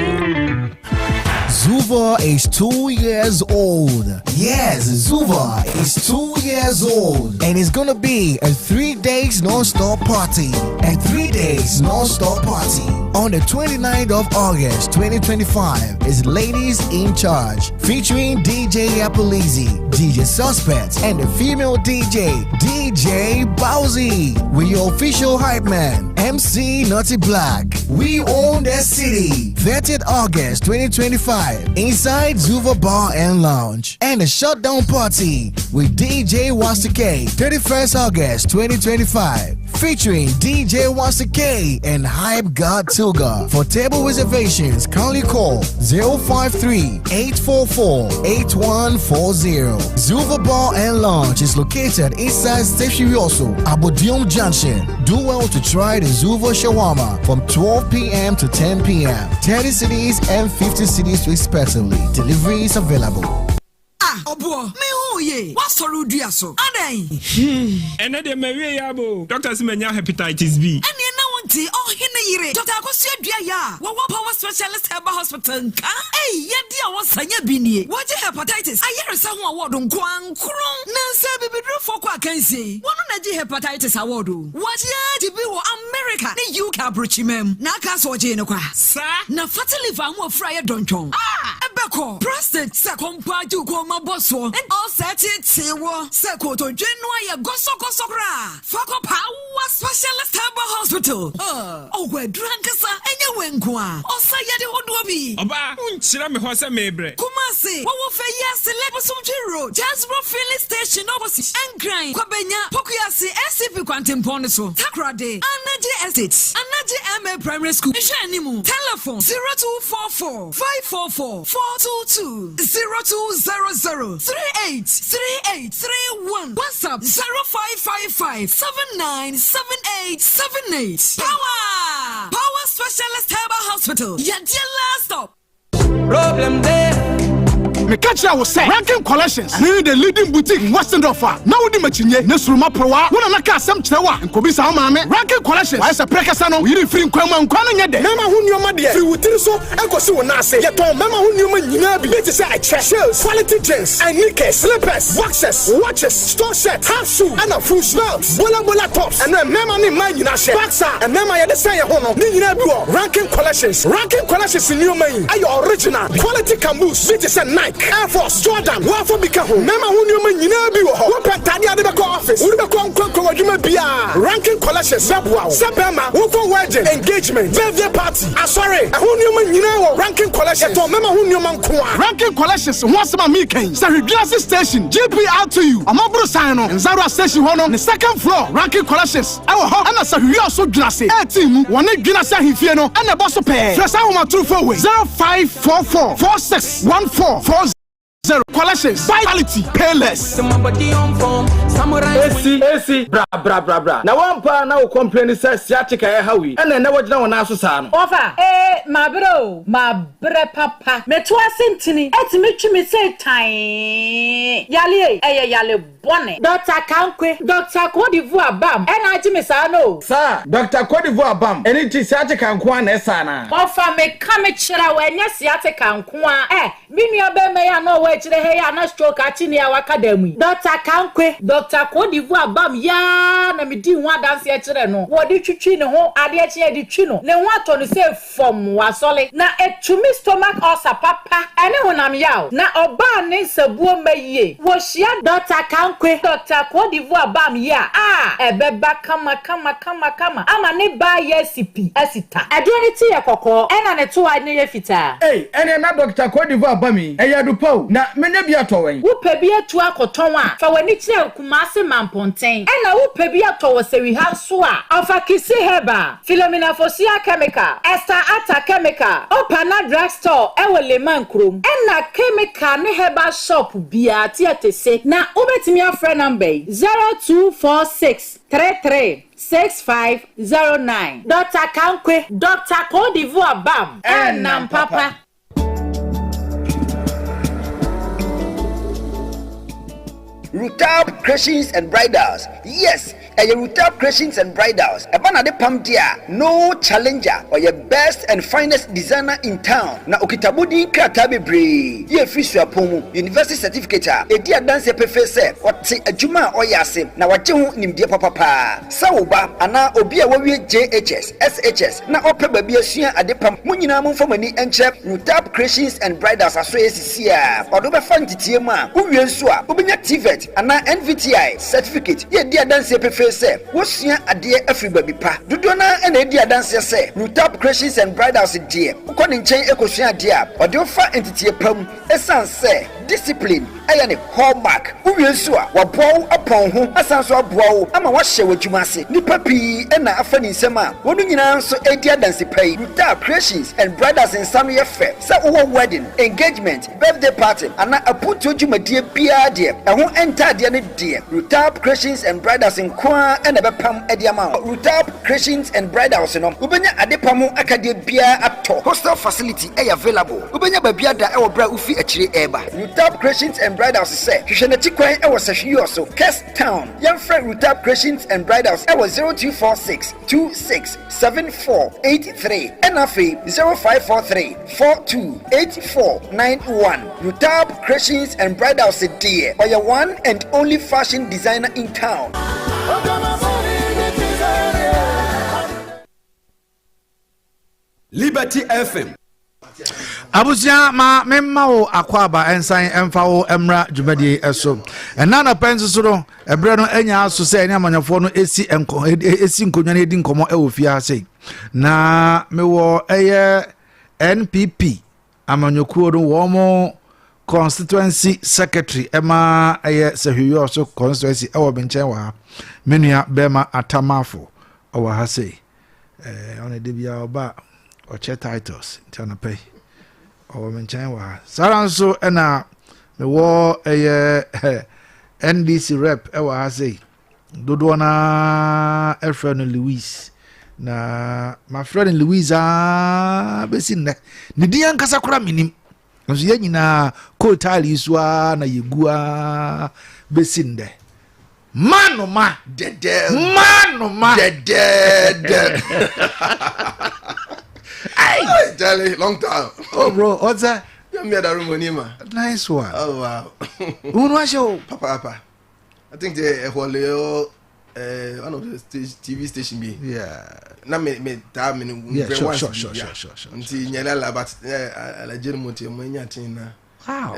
Zuva is 2 years old. Yes, Zuva is 2 years old. And it's gonna be a 3 days non-stop party. A 3 days non-stop party. On the 29th of August 2025 is Ladies in Charge. Featuring DJ Apolizi, DJ Suspect, and the female DJ, DJ Bowsy. With your official hype man, MC Naughty Black. We own the city. 30th August 2025. Inside Zuva Bar and Lounge. And a shutdown party with DJ Wasike. 31st August 2025. Featuring DJ Wasike and Hype God Tilga. For table reservations, kindly call 053-844-8140. Zuva Bar and Lounge is located inside Station Yoso, Abodium Junction. Do well to try the Zuva Shawarma from 12 p.m. to 10 p.m. 30 cities and 50 cities respectively. Delivery is available. Obo, me who ye? What sorrow do you so? Adai. And then me yabo. Doctor Simenya hepatitis B. And you know what? Oh, hina yire. Doctor Akosia dia. What power specialist herbal hospital nka? Hey, ye dia won sanya bini. What hepatitis? Ayere sa ho award nkwan kron. Nansa bibidro for kwa kansi. Wono na ji hepatitis award. What ya di bi wo America ni UK abrochimem. Na aka so je ne kwa. Sa na fatty liver ho afra ye donchon. Ebeko prostate se kompa ju ko maboso. And all set it sewo. Se ko to dwenwa ye goso kra. Fako power specialist herbal hospital. Oh, we drankasa enye wenkwa. Osa yade hodo bi. Oba, unchira me ho se mebre. Kumasi, wo fe yes Lebosomchi Road. Jasbro filling station opposite Enkran. Kwabenya Pokuyasi SCP Quantum Pond so. Takrade, Anaje Estate. Anaje MA Primary School. Janimu. Telephone 0244 544 422 0200 383831. WhatsApp 0555 797878. Power Specialist Herbal Hospital. Your dear last stop. Problem there. Me catch ya say Ranking Collections ni the leading boutique in Western Offer. Now di machinye ne suruma prowa wona na ka asem kyerwa nkobi sa maame Ranking Collections why say prekasa no yiri free nkwanma nkwana nya de mema hu nneoma de fi wutiri so enkosi wo na ase ye ton mema hu nneoma nyina bi it say shells quality jeans and knickers slippers boxes watches store set half shoe and a full belts bola tops and mema ni man nyina she boxer and mema ye de say ye ho no ni nyina bi wo Ranking Collections nneoma yi ayo original quality caboose it say Nike Air Force, Jordan, Waffle Bikaho, Mema Hunyuma Yinabi, Wapa Tadia de Bako office, Urubakon Koko Bia, Ranking Collections, Sabwa, Sabama, Wofo Wedding, Engagement, Birthday Party, sorry, Hunyuma Yina, Ranking Collections, Mema Hunyuma Kwa, Ranking Collections, once a meeting, Sari Glasses Station, GP out to you, Amabro Sino, and Zara Station Hono, the second floor, Ranking Collections, our home, and a Sahuyo so glassy, a team, one Ginasa Hifiano, and a boss of pay, first hour 0544 4614 Zero collections, quality, payless. AC, bra. Now one pa now complain says Siatika Howie, and then never know an assassin. Offer, my bro, my bre papa, me to a sentini, et me say time. Yale, bonnet. Dr. Kankwe, Dr. Cote d'Ivoire Bam, and I Jimisano. Sir, Dr. Cote d'Ivoire Bam, and it is Siatika and Kwan Esana. Offer me come at Chera when Siatika and Kwan, Minia Beme, no way to the hair and stroke at our academy. Dr. Kankwe, Dr. Cote d'Ivoire Bam, ya, na me do one dance yet. What did you chino? Adiachi di chino. Ne want to say from wasole. Na et to me stomach osa papa. Anyone am yaw. Na oba ne se buome ye. Was ya Dr. Kankwe, Dr. Cote d'Ivoire Bam ya. Ebeba kama. Ama ne ba ye sipi. Esita. Adrenity ya koko. Ena ne tu ne ye fita. Hey, ene na Dr. Cote d'Ivoire Bami. Eya du po. Na mene bia to wen. Wo pe bia to akotonwa. Fa wani kire Kumasi Mamponten. Ena wo pe bia to wo se wi ha so a. Ofa kisi heba. Philomena Fosia chemical. Esther Ata chemical. Opana drugstore ewo Leman Krom. Ena chemical ne heba shop bia tietese. Na obetimi afre number 0246 33 6509. Dr. Kankwe, Dr. Cote d'Ivoire Bam, and Nam Papa. Rutab Creations and Bridals. Yes, your Rutab Creations and Bridals. Abana de pam dia, no challenger or your best and finest designer in town. Na okitabudi kratabe bre. Ye fish ya pomu, university certificate. E dia dance professor. Wati ajuma oyase. Na wajehu nimdia papa. Sauba ana obia wawie JHS, SHS. Na ope babi asua ade pam. Munyina mumfamani enche Rutab Creations and Bridals asoye sisia. Odobe fantitie ma. Uwie nso a obinya TVET ana NVTI certificate. Ye dia dance professor. Wosia ade afriba bi pa. Dodo na ena dia dance se. Rutab Creations and Bridals die. Ukoni nchen ekosua ade a. Ode ofa entitie pam. Esan se discipline ayane hallmark. Uwie nso a wabow apon ho. Asan so abow ama wahye wadwuma se. Nipa pi ena afa ni nsem a. Wono nyina nso edia dance pai. Rutab Creations and Bridals in some year fair. Sa wo wedding, engagement, birthday party ana aputo dwumadie bia de. Eho enta de ne de. Rutab Creations and Bridals in and a pam ediama. Rutab Creations and Bridals no. Ubenya adepamu akade bia ato. Hostel facility available. Ubenya babia da e bra ufi achire eba. Rutab Creations and Bridals say. Hwehwe tikwan e wasahwe so. Cape Town. Your friend Rutab Creations and Bridals e 0246 267483 and afi 0543 428491. Rutab Creations and Bridals dear. Or your one and only fashion designer in town. Liberty FM. Abusia ma memma wo akwaba ensan emfa wo emra dwumadi eso ena na penso so no ebre no anya aso se ene amanyafo no esi nkonwa na edi nkomo e wo fia sei na mewo eye NPP amanyokuo no wo mo constituency secretary ema eye sehwiyo so constituency e wo benchen wa menua bema atamafo o wa ha sei on a debia oba or che titles tana pay or mention wa saranso ena me wo NDC rep e wa say dodo na Efren Louis na my friend Louis besin ne dia nkasa kora minim nso ye nyina kotali swa na yegua besin de manoma dede manoma dede Hey, Charlie, long time. Oh, bro, what's that? You made a room on him. Nice one. Oh, wow. Who was your Papa? I think the one of the TV station be. Yeah. Na me time in. Yeah, sure. Until nyala but la jerumuti mo nyatin na. Wow.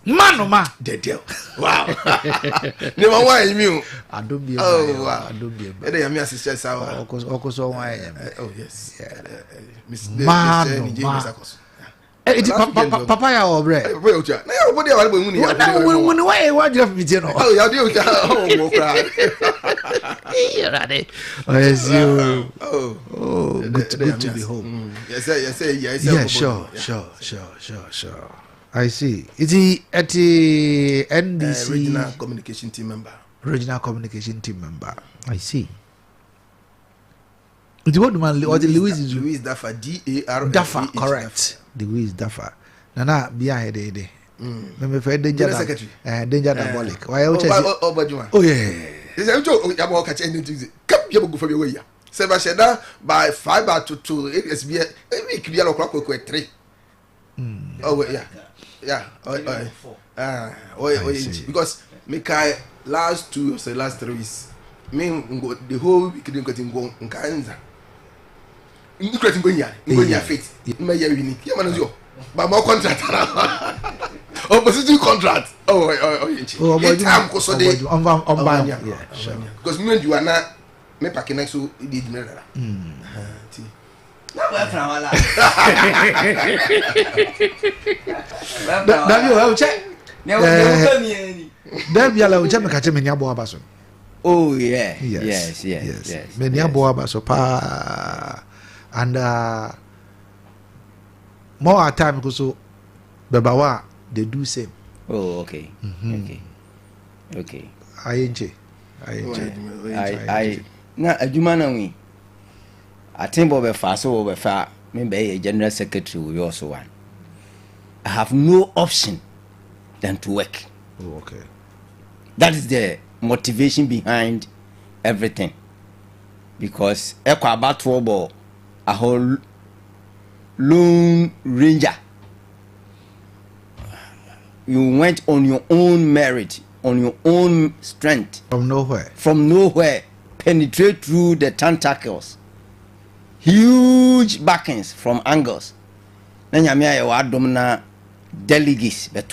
Manoma dede. Wow. Ne ma wa imi. Adobe. Oh, wow. Adobe. E dey am assist sawa. Okoso wa ya. Oh, yes. Miss Papa ya obre. Na ya obo dey wale mu ni ya. When why what you fit no? Oh, ya dey o ja. Oh, mo kra. Oh, yes, you. Oh, good to be home. Yes, yeah, sure. I see. Is he at the NDC regional communication team member? I see. The what man or the Louis Daffa DAR Daffa, correct. The Louis Daffa. Nana behind the me fe danger secretary. Danger diabolic. Why oh yeah. Is a joke ya mo ka che ndi cap ya go fa be we ya. Se ba sheda by 5 to 2 SB week bi ala kwa 3. Oh yeah. Because me kai last 2 or last 3 weeks me go the whole week didn't go tingo nkanza increase ngonya faith me ya wini ya manazo ba mo contract opposition contract time ko so dey on yeah sure because me you are na me packing next so e dey dinner na wa fra wala Davi o che ne o kamieni Davi ala o che me ka che me nya bo abaso. Oh yeah. Yes. Me nya bo abaso pa and more time because so bebawa they do same. Oh okay. I na adwuma na wi atembo be fa so be fa me be general secretary we also one. I have no option than to work. Oh, okay. That is the motivation behind everything. Because ekwa batwobo a whole lone ranger. You went on your own merit, on your own strength. From nowhere. Penetrate through the tentacles. Huge backings from angles. Na nyame aye wa dom na delegates